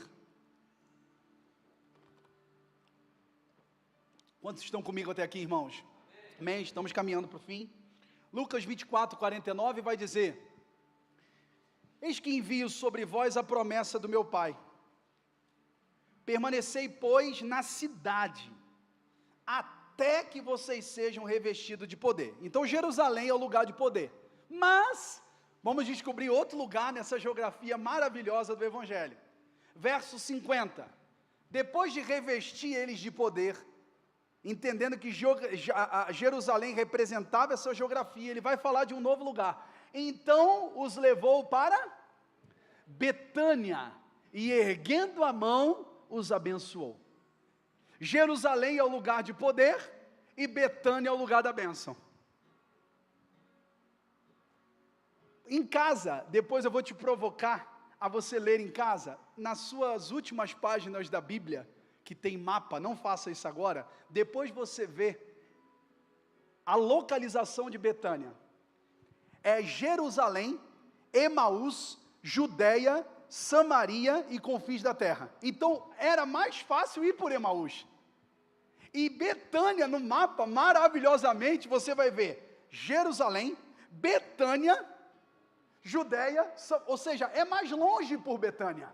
Quantos estão comigo até aqui, irmãos? Amém? Estamos caminhando para o fim. Lucas 24, 49 vai dizer: eis que envio sobre vós a promessa do meu Pai. Permanecei, pois, na cidade, até que vocês sejam revestidos de poder. Então Jerusalém é o lugar de poder. Mas, vamos descobrir outro lugar nessa geografia maravilhosa do Evangelho. Verso 50. Depois de revestir eles de poder, entendendo que Jerusalém representava essa geografia, ele vai falar de um novo lugar. Então os levou para Betânia, e erguendo a mão, os abençoou. Jerusalém é o lugar de poder, e Betânia é o lugar da bênção. Em casa, depois eu vou te provocar a você ler em casa, nas suas últimas páginas da Bíblia, que tem mapa, não faça isso agora, depois você vê a localização de Betânia. É Jerusalém, Emaús, Judeia, Samaria e confins da terra. Então, era mais fácil ir por Emaús. E Betânia, no mapa, maravilhosamente, você vai ver Jerusalém, Betânia, Judeia, ou seja, é mais longe por Betânia.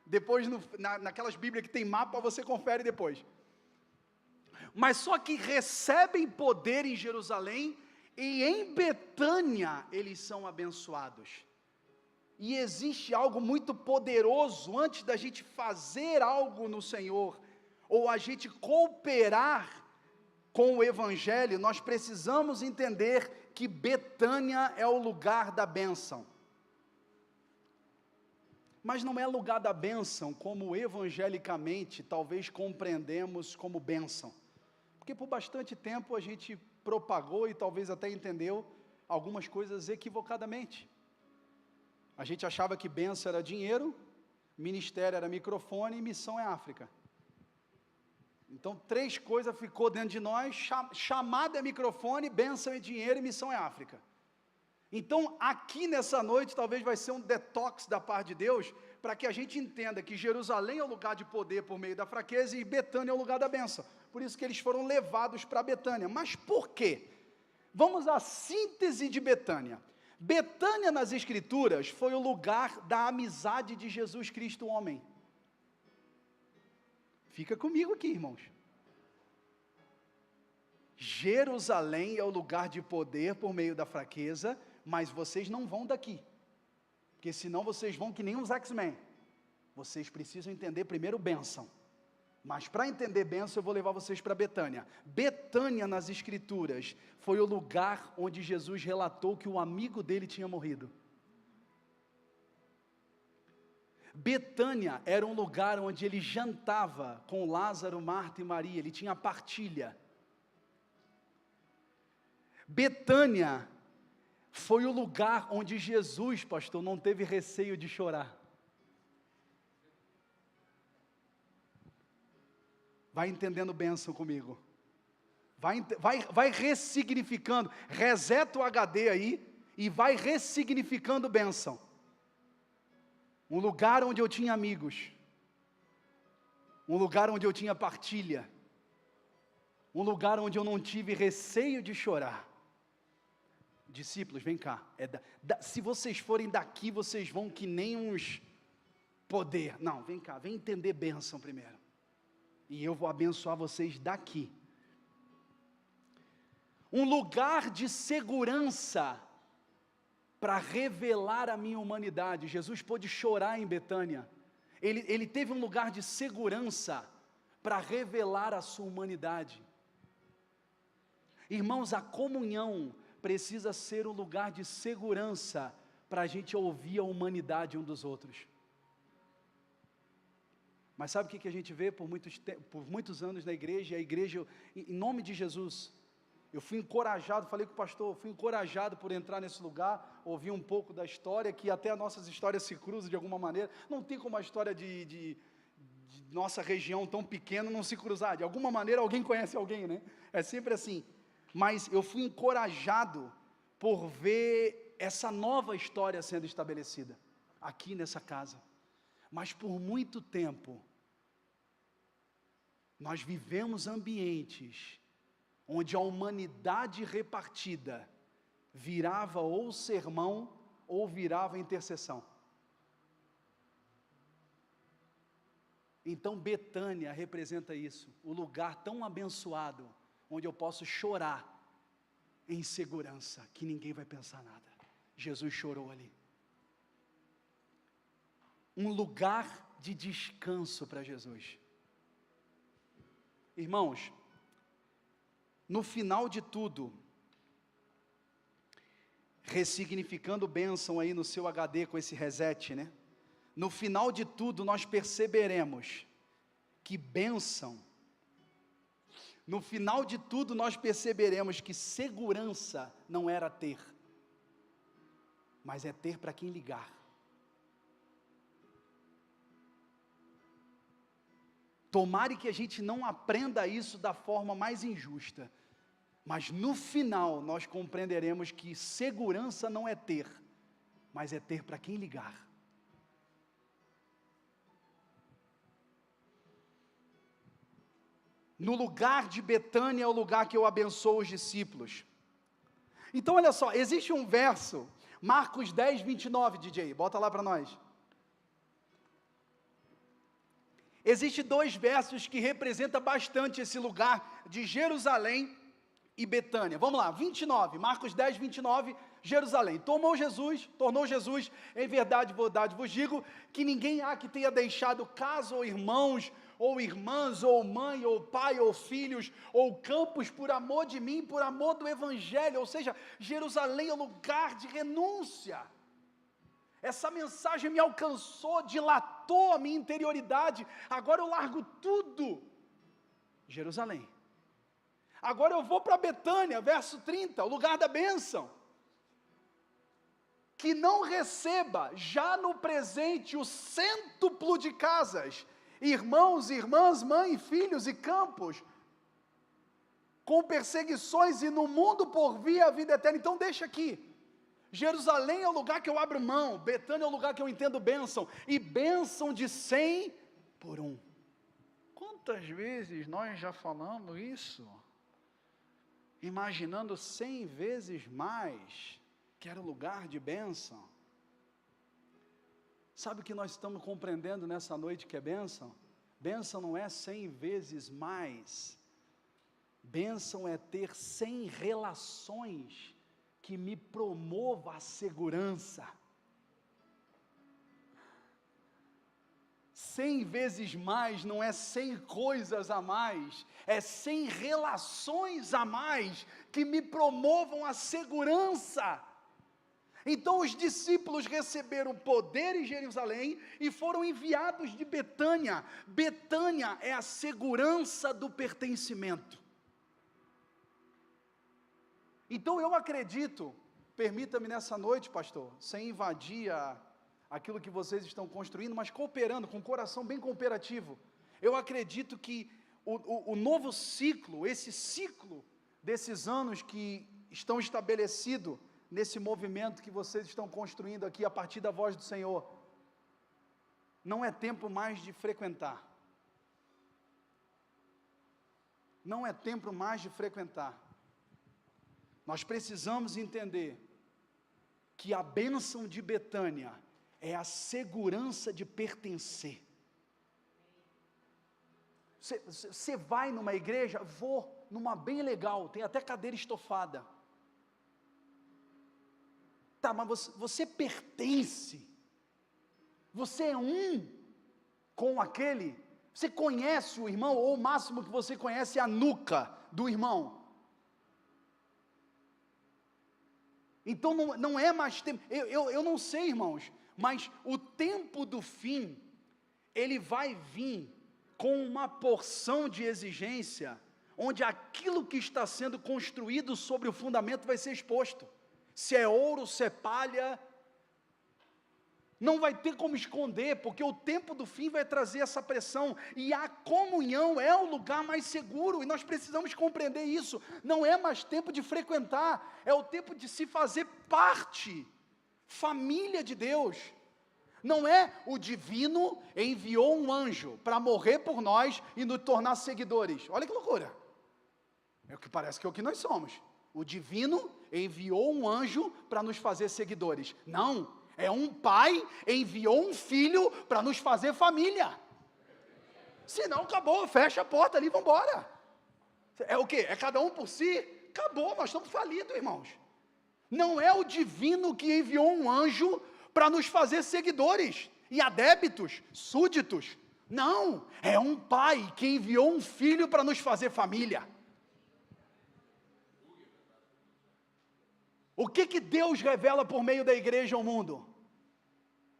Depois, naquelas Bíblias que tem mapa, você confere depois. Mas só que recebem poder em Jerusalém, e em Betânia eles são abençoados. E existe algo muito poderoso, antes da gente fazer algo no Senhor, ou a gente cooperar com o Evangelho, nós precisamos entender que Betânia é o lugar da bênção. mas não é lugar da bênção como evangelicamente talvez compreendemos como bênção. Porque por bastante tempo a gente propagou e talvez até entendeu algumas coisas equivocadamente. A gente achava que bênção era dinheiro, ministério era microfone e missão é África. Então 3 coisas ficou dentro de nós, chamada é microfone, bênção é dinheiro e missão é África. Então aqui nessa noite talvez vai ser um detox da parte de Deus, para que a gente entenda que Jerusalém é o lugar de poder por meio da fraqueza e Betânia é o lugar da bênção. Por isso que eles foram levados para Betânia. Mas por quê? Vamos à síntese de Betânia. Betânia nas Escrituras foi o lugar da amizade de Jesus Cristo, o homem. Fica comigo aqui, irmãos. Jerusalém é o lugar de poder por meio da fraqueza, mas vocês não vão daqui. Porque senão vocês vão que nem os X-Men. Vocês precisam entender primeiro bênção. Mas para entender bênção eu vou levar vocês para Betânia. Betânia nas Escrituras foi o lugar onde Jesus relatou que o amigo dele tinha morrido. Betânia era um lugar onde ele jantava com Lázaro, Marta e Maria. Ele tinha partilha. Betânia foi o lugar onde Jesus, pastor, não teve receio de chorar. Vai entendendo bênção comigo. Vai ressignificando. Reseta o HD aí e vai ressignificando bênção. Um lugar onde eu tinha amigos. Um lugar onde eu tinha partilha. Um lugar onde eu não tive receio de chorar. Discípulos, vem cá. Se vocês forem daqui, vocês vão que nem uns poder. Não, vem cá, vem entender bênção primeiro. E eu vou abençoar vocês daqui. Um lugar de segurança para revelar a minha humanidade. Jesus pôde chorar em Betânia. Ele teve um lugar de segurança para revelar a sua humanidade. Irmãos, a comunhão precisa ser um lugar de segurança para a gente ouvir a humanidade um dos outros. Mas sabe o que a gente vê por muitos anos na igreja? A igreja, em nome de Jesus, eu fui encorajado, falei com o pastor, fui encorajado por entrar nesse lugar, ouvir um pouco da história, que até as nossas histórias se cruzam de alguma maneira. Não tem como a história de nossa região tão pequena não se cruzar. De alguma maneira alguém conhece alguém, né? É sempre assim. Mas eu fui encorajado por ver essa nova história sendo estabelecida aqui nessa casa. Mas por muito tempo, nós vivemos ambientes onde a humanidade repartida virava ou sermão ou virava intercessão. Então Betânia representa isso, o lugar tão abençoado, onde eu posso chorar em segurança, que ninguém vai pensar nada. Jesus chorou ali. Um lugar de descanso para Jesus. Irmãos, no final de tudo, ressignificando bênção aí no seu HD com esse reset, né? No final de tudo nós perceberemos que bênção, no final de tudo nós perceberemos que segurança não era ter, mas é ter para quem ligar. Tomara que a gente não aprenda isso da forma mais injusta, mas no final nós compreenderemos que segurança não é ter, mas é ter para quem ligar. No lugar de Betânia é o lugar que eu abençoo os discípulos. Então olha só, existe um verso, Marcos 10, 29, DJ, bota lá para nós. Existem 2 versos que representam bastante esse lugar de Jerusalém e Betânia. Vamos lá, 29, Marcos 10, 29, Jerusalém. Tornou Jesus, em verdade vos digo, que ninguém há que tenha deixado casa ou irmãos, ou irmãs, ou mãe, ou pai, ou filhos, ou campos, por amor de mim, por amor do Evangelho. Ou seja, Jerusalém é o lugar de renúncia. Essa mensagem me alcançou, dilatou a minha interioridade. Agora eu largo tudo. Jerusalém. Agora eu vou para Betânia, verso 30, o lugar da bênção. Que não receba já no presente o cêntuplo de casas, irmãos, irmãs, mãe, filhos e campos, com perseguições, e no mundo por vir a vida eterna. Então deixa aqui. Jerusalém é o lugar que eu abro mão, Betânia é o lugar que eu entendo bênção, e bênção de 100 por 1. Quantas vezes nós já falamos isso? Imaginando 100 vezes mais, que era o lugar de bênção. Sabe o que nós estamos compreendendo nessa noite que é bênção? Bênção não é 100 vezes mais, bênção é ter 100 relações que me promova a segurança. 100 vezes mais não é 100 coisas a mais, é 100 relações a mais que me promovam a segurança. Então os discípulos receberam poder em Jerusalém e foram enviados de Betânia. Betânia é a segurança do pertencimento. Então eu acredito, permita-me nessa noite, pastor, sem invadir aquilo que vocês estão construindo, mas cooperando, com um coração bem cooperativo. Eu acredito que o novo ciclo, esse ciclo desses anos que estão estabelecidos nesse movimento que vocês estão construindo aqui a partir da voz do Senhor, não é tempo mais de frequentar. Não é tempo mais de frequentar. Nós precisamos entender que a bênção de Betânia é a segurança de pertencer. Você vai numa igreja? Vou numa bem legal, tem até cadeira estofada. Tá, mas você pertence. Você é um com aquele. Você conhece o irmão, ou o máximo que você conhece é a nuca do irmão. Então não é mais tempo, eu não sei, irmãos, mas o tempo do fim, ele vai vir com uma porção de exigência, onde aquilo que está sendo construído sobre o fundamento vai ser exposto. Se é ouro, se é palha, não vai ter como esconder, porque o tempo do fim vai trazer essa pressão, e a comunhão é o lugar mais seguro, e nós precisamos compreender isso. Não é mais tempo de frequentar, é o tempo de se fazer parte, família de Deus. Não é o divino enviou um anjo para morrer por nós e nos tornar seguidores. Olha que loucura, é o que parece que é o que nós somos. O divino enviou um anjo para nos fazer seguidores. Não, é um pai enviou um filho para nos fazer família. Senão acabou, fecha a porta ali e vamos embora. É o quê? É cada um por si? Acabou, nós estamos falidos, irmãos. Não é o divino que enviou um anjo para nos fazer seguidores e adébitos, súditos. Não, é um pai que enviou um filho para nos fazer família. O que Deus revela por meio da igreja ao mundo?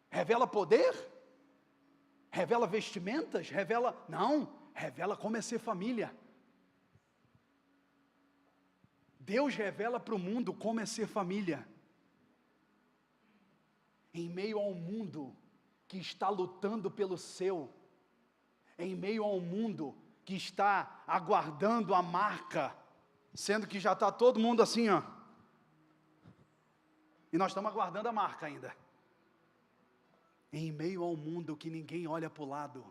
Revela poder? Revela vestimentas? Não, revela como é ser família. Deus revela para o mundo como é ser família. Em meio a um mundo que está lutando pelo seu, em meio a um mundo que está aguardando a marca, sendo que já está todo mundo assim, ó. E nós estamos aguardando a marca ainda. Em meio ao mundo que ninguém olha para o lado,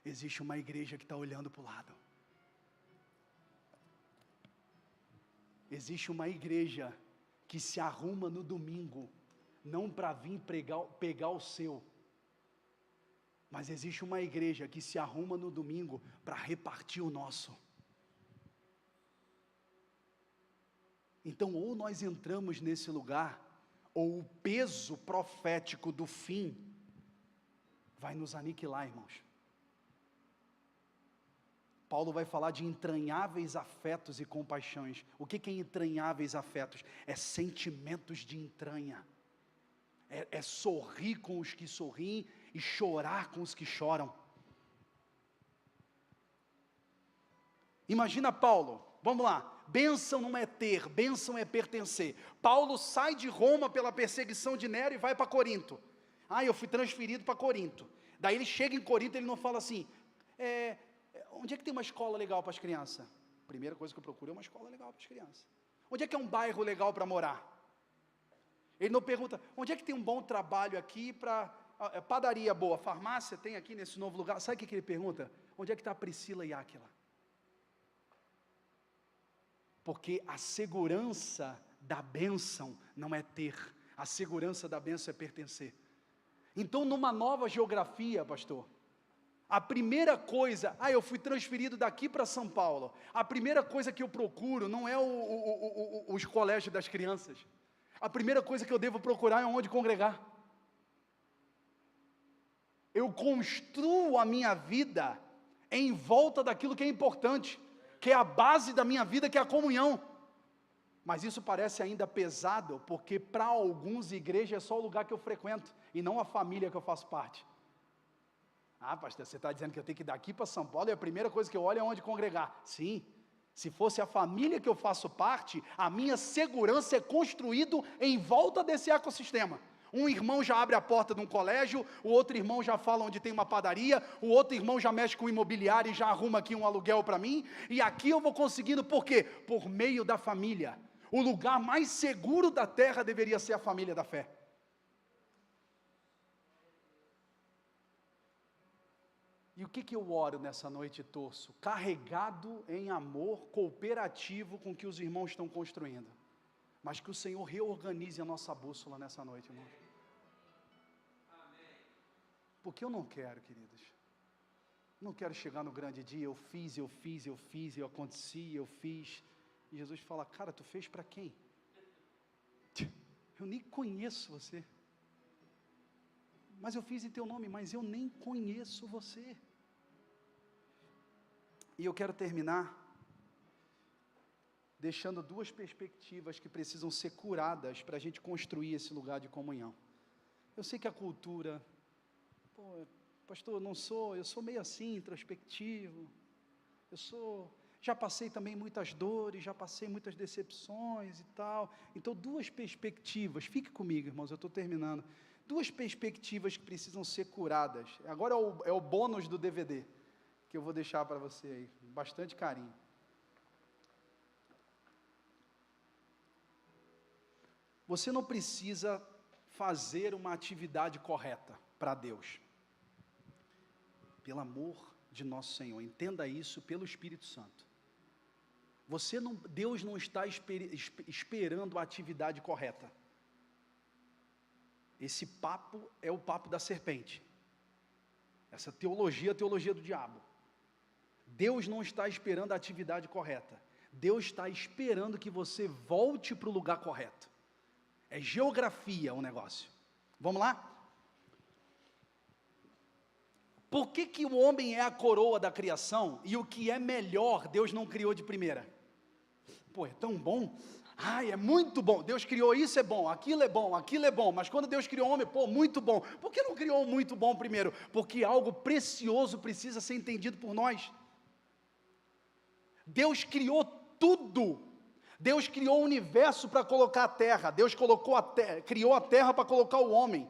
existe uma igreja que está olhando para o lado. Existe uma igreja que se arruma no domingo, não para vir pegar o seu, mas existe uma igreja que se arruma no domingo para repartir o nosso. Então, ou nós entramos nesse lugar, ou o peso profético do fim vai nos aniquilar, irmãos. Paulo vai falar de entranháveis afetos e compaixões. O que é entranháveis afetos? É sentimentos de entranha. é sorrir com os que sorriem e chorar com os que choram. Imagina Paulo, vamos lá, bênção não é ter, bênção é pertencer. Paulo sai de Roma pela perseguição de Nero e vai para Corinto. Eu fui transferido para Corinto. Daí ele chega em Corinto, ele não fala assim, onde é que tem uma escola legal para as crianças? Primeira coisa que eu procuro é uma escola legal para as crianças. Onde é que é um bairro legal para morar? Ele não pergunta, onde é que tem um bom trabalho aqui para padaria boa, farmácia tem aqui nesse novo lugar? Sabe o que ele pergunta? Onde é que está a Priscila e Áquila? Porque a segurança da bênção não é ter, a segurança da bênção é pertencer. Então, numa nova geografia, pastor, a primeira coisa, eu fui transferido daqui para São Paulo, a primeira coisa que eu procuro não é os colégios das crianças, a primeira coisa que eu devo procurar é onde congregar. Eu construo a minha vida em volta daquilo que é importante, que é a base da minha vida, que é a comunhão. Mas isso parece ainda pesado, porque para alguns igreja é só o lugar que eu frequento, e não a família que eu faço parte. Pastor, você está dizendo que eu tenho que ir daqui para São Paulo, e a primeira coisa que eu olho é onde congregar. Sim, se fosse a família que eu faço parte, a minha segurança é construída em volta desse ecossistema. Um irmão já abre a porta de um colégio, o outro irmão já fala onde tem uma padaria, o outro irmão já mexe com o imobiliário e já arruma aqui um aluguel para mim, e aqui eu vou conseguindo, por quê? Por meio da família. O lugar mais seguro da terra deveria ser a família da fé. E o que eu oro nessa noite e torço? Carregado em amor cooperativo com o que os irmãos estão construindo. Mas que o Senhor reorganize a nossa bússola nessa noite, irmãos. Porque eu não quero, queridos. Não quero chegar no grande dia, eu fiz, eu aconteci, eu fiz. E Jesus fala, cara, tu fez para quem? Eu nem conheço você. Mas eu fiz em teu nome, mas eu nem conheço você. E eu quero terminar deixando duas perspectivas que precisam ser curadas para a gente construir esse lugar de comunhão. Eu sei que a cultura, pastor, eu sou meio assim, introspectivo, já passei também muitas dores, já passei muitas decepções e tal. Então, duas perspectivas, fique comigo, irmãos, eu estou terminando. Duas perspectivas que precisam ser curadas. Agora é o bônus do DVD, que eu vou deixar para você aí, bastante carinho. Você não precisa fazer uma atividade correta para Deus. Pelo amor de nosso Senhor, entenda isso pelo Espírito Santo. Deus não está esperando a atividade correta. Esse papo é o papo da serpente. Essa teologia é a teologia do diabo. Deus não está esperando a atividade correta. Deus está esperando que você volte para o lugar correto. É geografia o negócio. Vamos lá? Por que o homem é a coroa da criação e o que é melhor Deus não criou de primeira? É tão bom. É muito bom. Deus criou isso, é bom, aquilo é bom. Mas quando Deus criou o homem, muito bom. Por que não criou o muito bom primeiro? Porque algo precioso precisa ser entendido por nós. Deus criou tudo. Deus criou o universo para colocar a terra. Deus criou a terra para colocar o homem.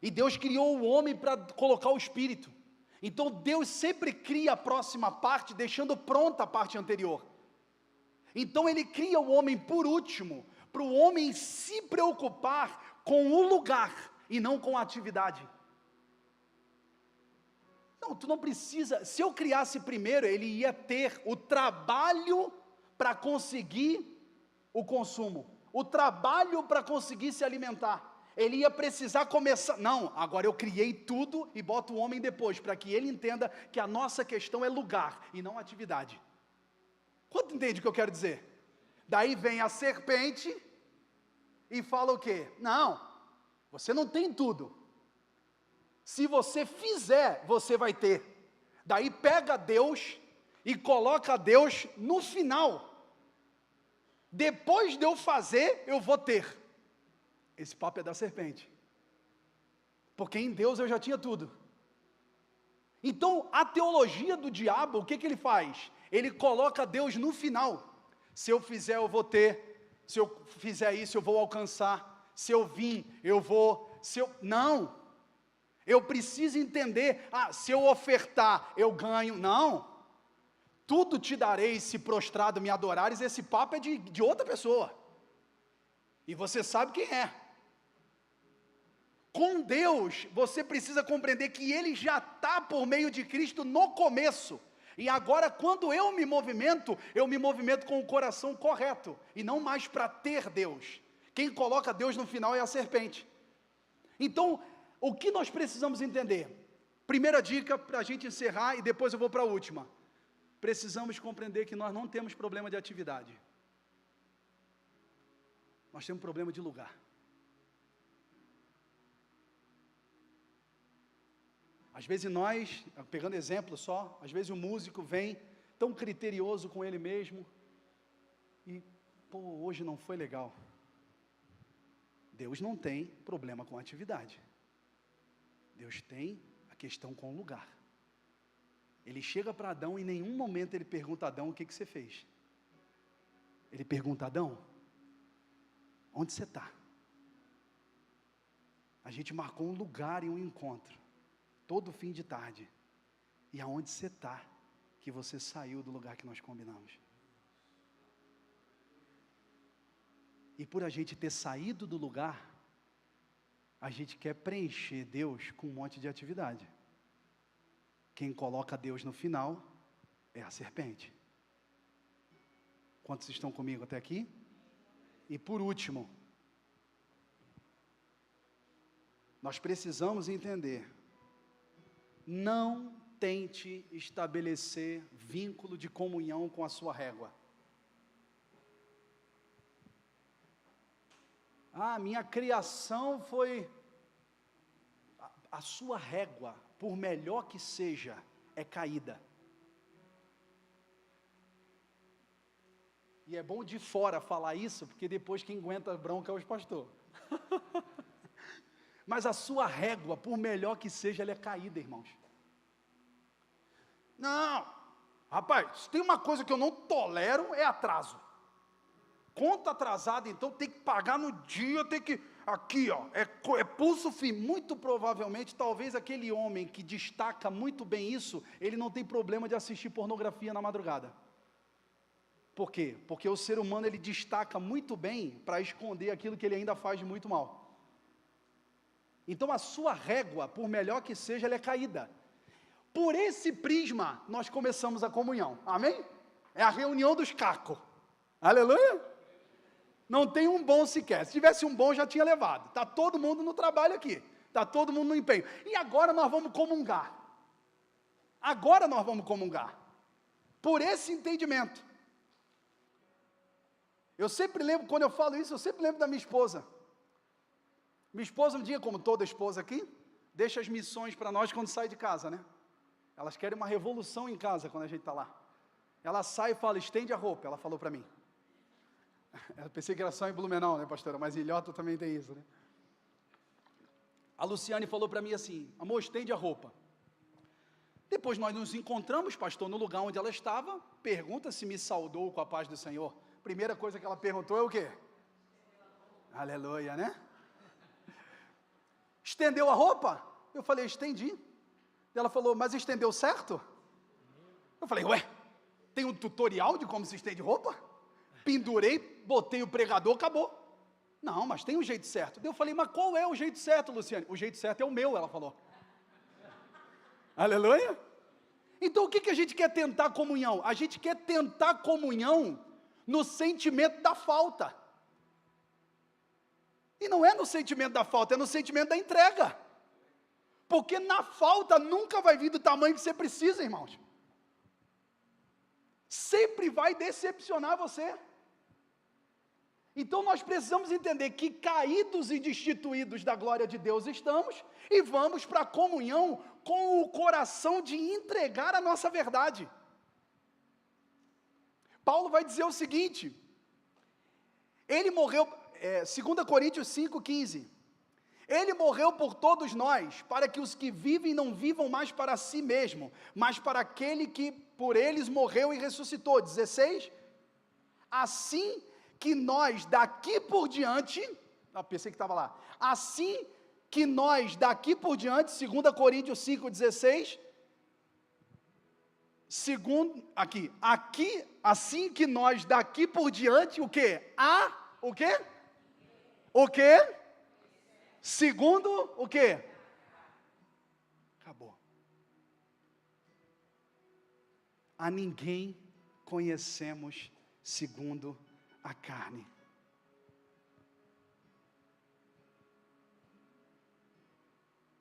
E Deus criou o homem para colocar o espírito. Então Deus sempre cria a próxima parte, deixando pronta a parte anterior. Então Ele cria o homem por último, para o homem se preocupar com o lugar e não com a atividade. Não, tu não precisa. Se eu criasse primeiro, ele ia ter o trabalho para conseguir o consumo, o trabalho para conseguir se alimentar. Ele ia precisar começar. Não, agora eu criei tudo e boto o homem depois, para que ele entenda que a nossa questão é lugar e não atividade. Quanto entende o que eu quero dizer? Daí vem a serpente e fala o quê? Não, você não tem tudo. Se você fizer, você vai ter. Daí pega Deus e coloca Deus no final. Depois de eu fazer, eu vou ter. Esse papo é da serpente. porque em Deus eu já tinha tudo. Então, a teologia do diabo, o que ele faz? Ele coloca Deus no final. Se eu fizer, eu vou ter. Se eu fizer isso, eu vou alcançar. Se eu vir, eu vou. Não. Eu preciso entender. Se eu ofertar, eu ganho. Não. Tudo te darei se prostrado me adorares. Esse papo é de outra pessoa. E você sabe quem é. Com Deus, você precisa compreender que Ele já está por meio de Cristo no começo. E agora, quando eu me movimento com o coração correto. E não mais para ter Deus. Quem coloca Deus no final é a serpente. Então, o que nós precisamos entender? Primeira dica para a gente encerrar e depois eu vou para a última. Precisamos compreender que nós não temos problema de atividade. Nós temos problema de lugar. Às vezes nós, pegando exemplo só, às vezes o músico vem tão criterioso com ele mesmo e, hoje não foi legal. Deus não tem problema com atividade. Deus tem a questão com o lugar. Ele chega para Adão e em nenhum momento ele pergunta a Adão o que você fez. Ele pergunta, Adão, onde você está? A gente marcou um lugar e um encontro. Todo fim de tarde, e aonde você está, que você saiu do lugar que nós combinamos. E por a gente ter saído do lugar, a gente quer preencher Deus com um monte de atividade. Quem coloca Deus no final, é a serpente. Quantos estão comigo até aqui? E por último, nós precisamos entender, não tente estabelecer vínculo de comunhão com a sua régua. Minha criação foi... A sua régua, por melhor que seja, é caída. E é bom de fora falar isso, porque depois quem aguenta a bronca é os pastores. Mas a sua régua, por melhor que seja, ela é caída, irmãos. Não, rapaz, se tem uma coisa que eu não tolero, é atraso. Conta atrasada, então tem que pagar no dia, tem que... Aqui, ó, é pulso firme. Muito provavelmente, talvez aquele homem que destaca muito bem isso, ele não tem problema de assistir pornografia na madrugada. Por quê? Porque o ser humano, ele destaca muito bem para esconder aquilo que ele ainda faz de muito mal. Então a sua régua, por melhor que seja, ela é caída. Por esse prisma, nós começamos a comunhão, amém? É a reunião dos cacos, aleluia? Não tem um bom sequer, se tivesse um bom já tinha levado, está todo mundo no trabalho aqui, está todo mundo no empenho, e agora nós vamos comungar, por esse entendimento. Eu sempre lembro, quando eu falo isso, eu sempre lembro da minha esposa. Minha esposa, um dia, como toda esposa aqui, deixa as missões para nós quando sai de casa, né? Elas querem uma revolução em casa quando a gente está lá. Ela sai e fala, estende a roupa, ela falou para mim. Eu pensei que era só em Blumenau, né, pastora? Mas em Ilhota também tem isso, né? A Luciane falou para mim assim, amor, estende a roupa. Depois nós nos encontramos, pastor, no lugar onde ela estava, pergunta se me saudou com a paz do Senhor. Primeira coisa que ela perguntou é o quê? Aleluia, né? Estendeu a roupa? Eu falei, estendi. Ela falou, mas estendeu certo? Eu falei, ué, tem um tutorial de como se estende roupa? Pendurei, botei o pregador, acabou. Não, mas tem um jeito certo. Eu falei, mas qual é o jeito certo, Luciane? O jeito certo é o meu, ela falou. Aleluia? Então o que a gente quer tentar comunhão? A gente quer tentar comunhão no sentimento da falta. E não é no sentimento da falta, é no sentimento da entrega. Porque na falta nunca vai vir do tamanho que você precisa, irmãos. Sempre vai decepcionar você. Então nós precisamos entender que caídos e destituídos da glória de Deus estamos, e vamos para a comunhão com o coração de entregar a nossa verdade. Paulo vai dizer o seguinte, ele morreu, 2 Coríntios 5,15, Ele morreu por todos nós, para que os que vivem não vivam mais para si mesmo, mas para aquele que por eles morreu e ressuscitou. 16. Assim que nós daqui por diante, pensei que estava lá, assim que nós daqui por diante, 2 Coríntios 5,16, assim que nós daqui por diante, o quê? O quê? O quê? Segundo o quê? Acabou. A ninguém conhecemos segundo a carne.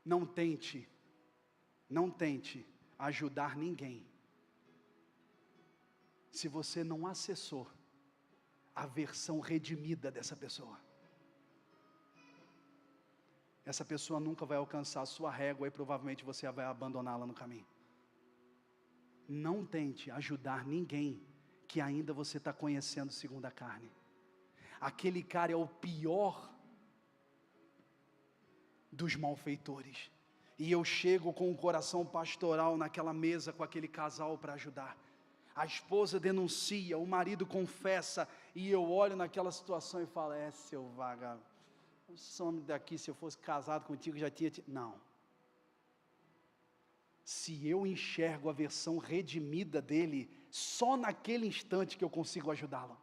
Não tente ajudar ninguém se você não acessou a versão redimida dessa pessoa. Essa pessoa nunca vai alcançar a sua régua e provavelmente você vai abandoná-la no caminho. Não tente ajudar ninguém que ainda você está conhecendo segundo a carne. Aquele cara é o pior dos malfeitores. E eu chego com o coração pastoral naquela mesa com aquele casal para ajudar. A esposa denuncia, o marido confessa, e eu olho naquela situação e falo, seu vagabundo, some daqui, se eu fosse casado contigo já tinha... Não. Se eu enxergo a versão redimida dele, só naquele instante que eu consigo ajudá-lo.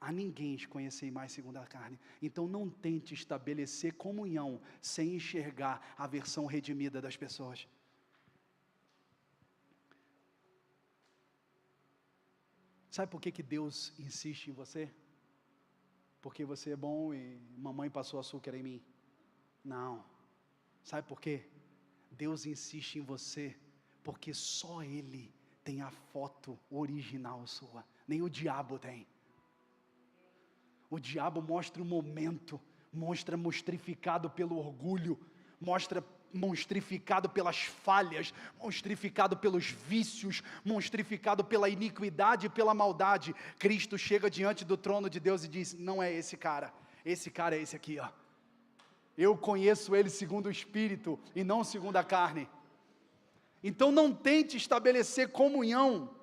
A ninguém te conhecei mais segundo a carne. Então não tente estabelecer comunhão sem enxergar a versão redimida das pessoas. Sabe por que Deus insiste em você? Porque você é bom e mamãe passou açúcar em mim? Não. Sabe por quê? Deus insiste em você porque só Ele tem a foto original sua. Nem o diabo tem. O diabo mostra o momento, mostra monstrificado pelo orgulho, mostra monstrificado pelas falhas, monstrificado pelos vícios, monstrificado pela iniquidade e pela maldade. Cristo chega diante do trono de Deus e diz, não é esse cara é esse aqui, ó. Eu conheço ele segundo o Espírito e não segundo a carne. Então não tente estabelecer comunhão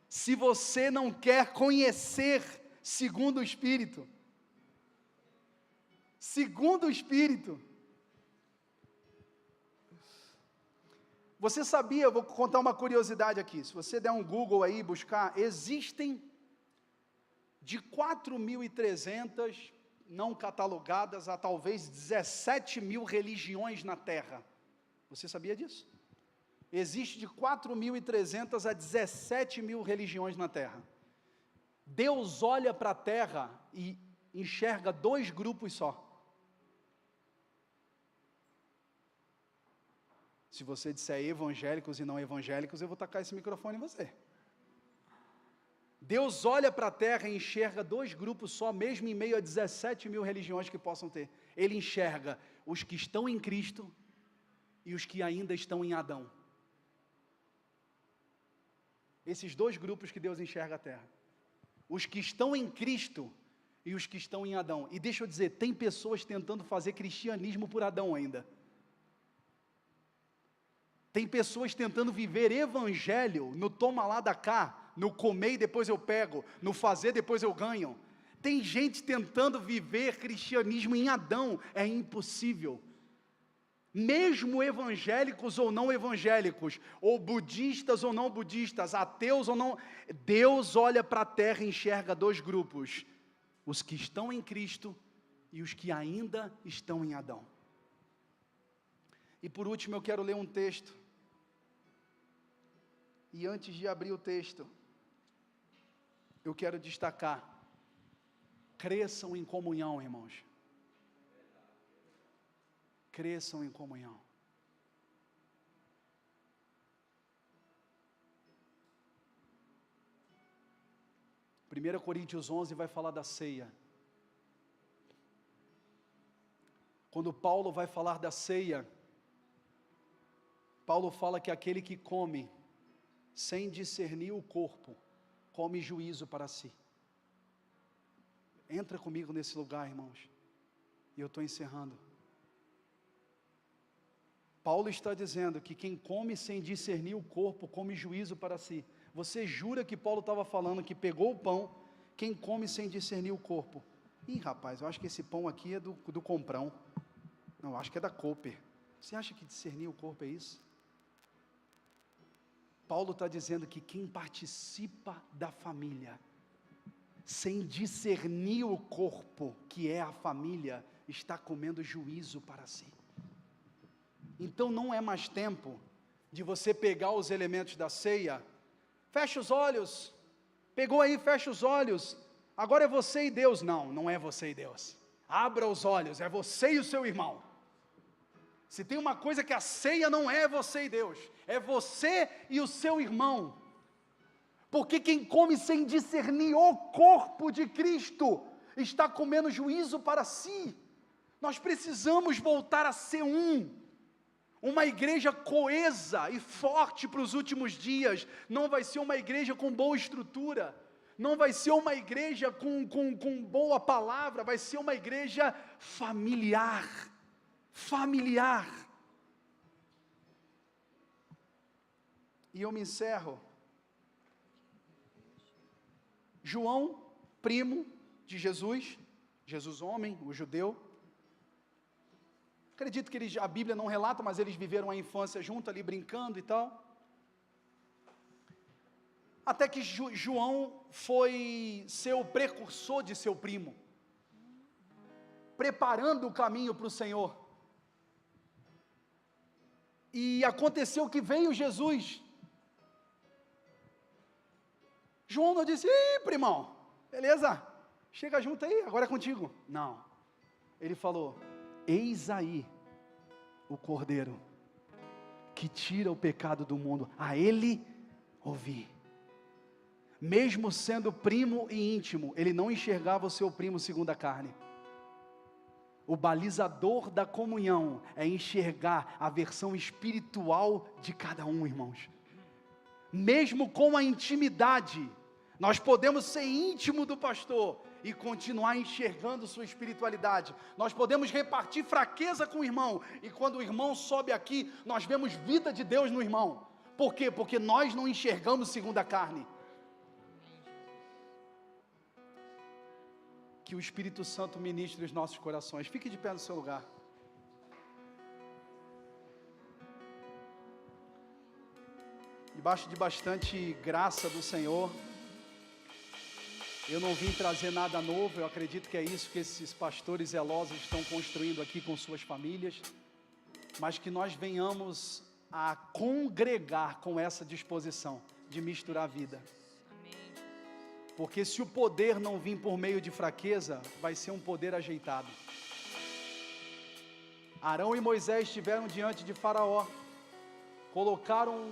se você não quer conhecer segundo o Espírito. Segundo o Espírito. Você sabia, eu vou contar uma curiosidade aqui, se você der um Google aí, buscar, existem de 4.300, não catalogadas, a talvez 17.000 religiões na Terra. Você sabia disso? Existe de 4.300 a 17.000 religiões na Terra. Deus olha para a Terra e enxerga 2 grupos só. Se você disser evangélicos e não evangélicos, eu vou tacar esse microfone em você. Deus olha para a terra e enxerga 2 grupos só, mesmo em meio a 17.000 religiões que possam ter. Ele enxerga os que estão em Cristo e os que ainda estão em Adão. Esses 2 grupos que Deus enxerga a terra. Os que estão em Cristo e os que estão em Adão. E deixa eu dizer, tem pessoas tentando fazer cristianismo por Adão ainda. Tem pessoas tentando viver evangelho no toma lá da cá, no comer e depois eu pego, no fazer depois eu ganho. Tem gente tentando viver cristianismo em Adão, é impossível. Mesmo evangélicos ou não evangélicos, ou budistas ou não budistas, ateus ou não, Deus olha para a terra e enxerga 2 grupos, os que estão em Cristo e os que ainda estão em Adão. E por último eu quero ler um texto. E antes de abrir o texto, eu quero destacar, cresçam em comunhão, irmãos. Cresçam em comunhão. Primeira Coríntios 11 vai falar da ceia. Quando Paulo vai falar da ceia, Paulo fala que aquele que come sem discernir o corpo, come juízo para si. Entra comigo nesse lugar, irmãos. E eu estou encerrando. Paulo está dizendo que quem come sem discernir o corpo, come juízo para si. Você jura que Paulo estava falando que pegou o pão, quem come sem discernir o corpo? Ih, rapaz, eu acho que esse pão aqui é do Comprão. Não, eu acho que é da Cooper. Você acha que discernir o corpo é isso? Paulo está dizendo que quem participa da família, sem discernir o corpo, que é a família, está comendo juízo para si. Então não é mais tempo de você pegar os elementos da ceia, fecha os olhos, pegou aí, fecha os olhos, agora é você e Deus. Não, não é você e Deus. Abra os olhos, é você e o seu irmão. Se tem uma coisa que a ceia não é você e Deus, é você e o seu irmão. Porque quem come sem discernir o corpo de Cristo, está comendo juízo para si. Nós precisamos voltar a ser uma igreja coesa e forte para os últimos dias. Não vai ser uma igreja com boa estrutura, não vai ser uma igreja com boa palavra, vai ser uma igreja familiar. E eu me encerro. João, primo de Jesus, Jesus homem, o judeu. Acredito que a Bíblia não relata, mas eles viveram a infância junto ali, brincando e tal. Até que João foi ser o precursor de seu primo, preparando o caminho para o Senhor. E aconteceu que veio Jesus. João não disse: ih, primão, beleza, chega junto aí, agora é contigo. Não, ele falou: eis aí o Cordeiro, que tira o pecado do mundo, a ele ouvi. Mesmo sendo primo e íntimo, ele não enxergava o seu primo segundo a carne. O balizador da comunhão é enxergar a versão espiritual de cada um, irmãos. Mesmo com a intimidade, nós podemos ser íntimo do pastor e continuar enxergando sua espiritualidade. Nós podemos repartir fraqueza com o irmão, e quando o irmão sobe aqui, nós vemos vida de Deus no irmão. Por quê? Porque nós não enxergamos segundo a carne. Que o Espírito Santo ministre os nossos corações. Fique de pé no seu lugar. Debaixo de bastante graça do Senhor, eu não vim trazer nada novo. Eu acredito que é isso que esses pastores zelosos estão construindo aqui com suas famílias, mas que nós venhamos a congregar com essa disposição de misturar a vida. Porque se o poder não vir por meio de fraqueza, vai ser um poder ajeitado. Arão e Moisés estiveram diante de Faraó, colocaram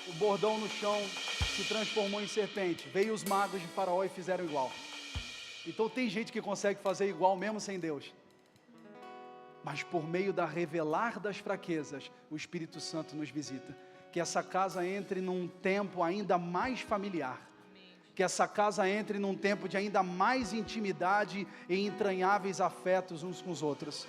o bordão no chão, se transformou em serpente. Veio os magos de Faraó e fizeram igual. Então tem gente que consegue fazer igual mesmo sem Deus. Mas por meio da revelar das fraquezas, o Espírito Santo nos visita. Que essa casa entre num tempo ainda mais familiar. Que essa casa entre num tempo de ainda mais intimidade e entranháveis afetos uns com os outros.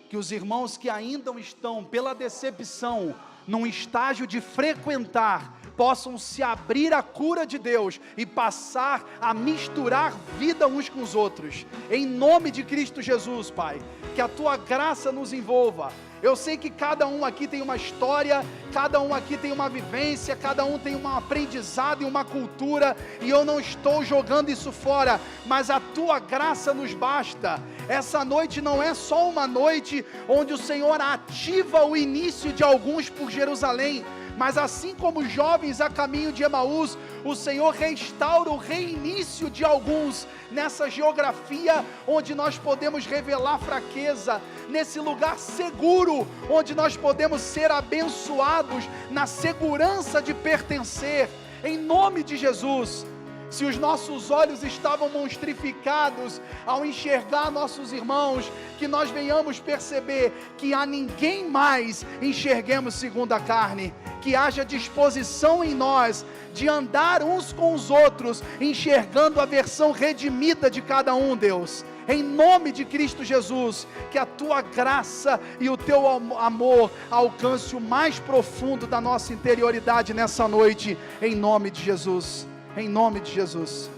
Que os irmãos que ainda estão pela decepção, num estágio de frequentar, possam se abrir à cura de Deus e passar a misturar vida uns com os outros. Em nome de Cristo Jesus, Pai, que a Tua graça nos envolva. Eu sei que cada um aqui tem uma história, cada um aqui tem uma vivência, cada um tem um aprendizado e uma cultura, e eu não estou jogando isso fora, mas a Tua graça nos basta. Essa noite não é só uma noite onde o Senhor ativa o início de alguns por Jerusalém, mas assim como jovens a caminho de Emaús, o Senhor restaura o reinício de alguns nessa geografia onde nós podemos revelar fraqueza, nesse lugar seguro onde nós podemos ser abençoados na segurança de pertencer. Em nome de Jesus, Se os nossos olhos estavam monstrificados ao enxergar nossos irmãos, que nós venhamos perceber que a ninguém mais enxerguemos segundo a carne, que haja disposição em nós de andar uns com os outros, enxergando a versão redimida de cada um, Deus. Em nome de Cristo Jesus, que a Tua graça e o Teu amor alcance o mais profundo da nossa interioridade nessa noite, em nome de Jesus. Em nome de Jesus.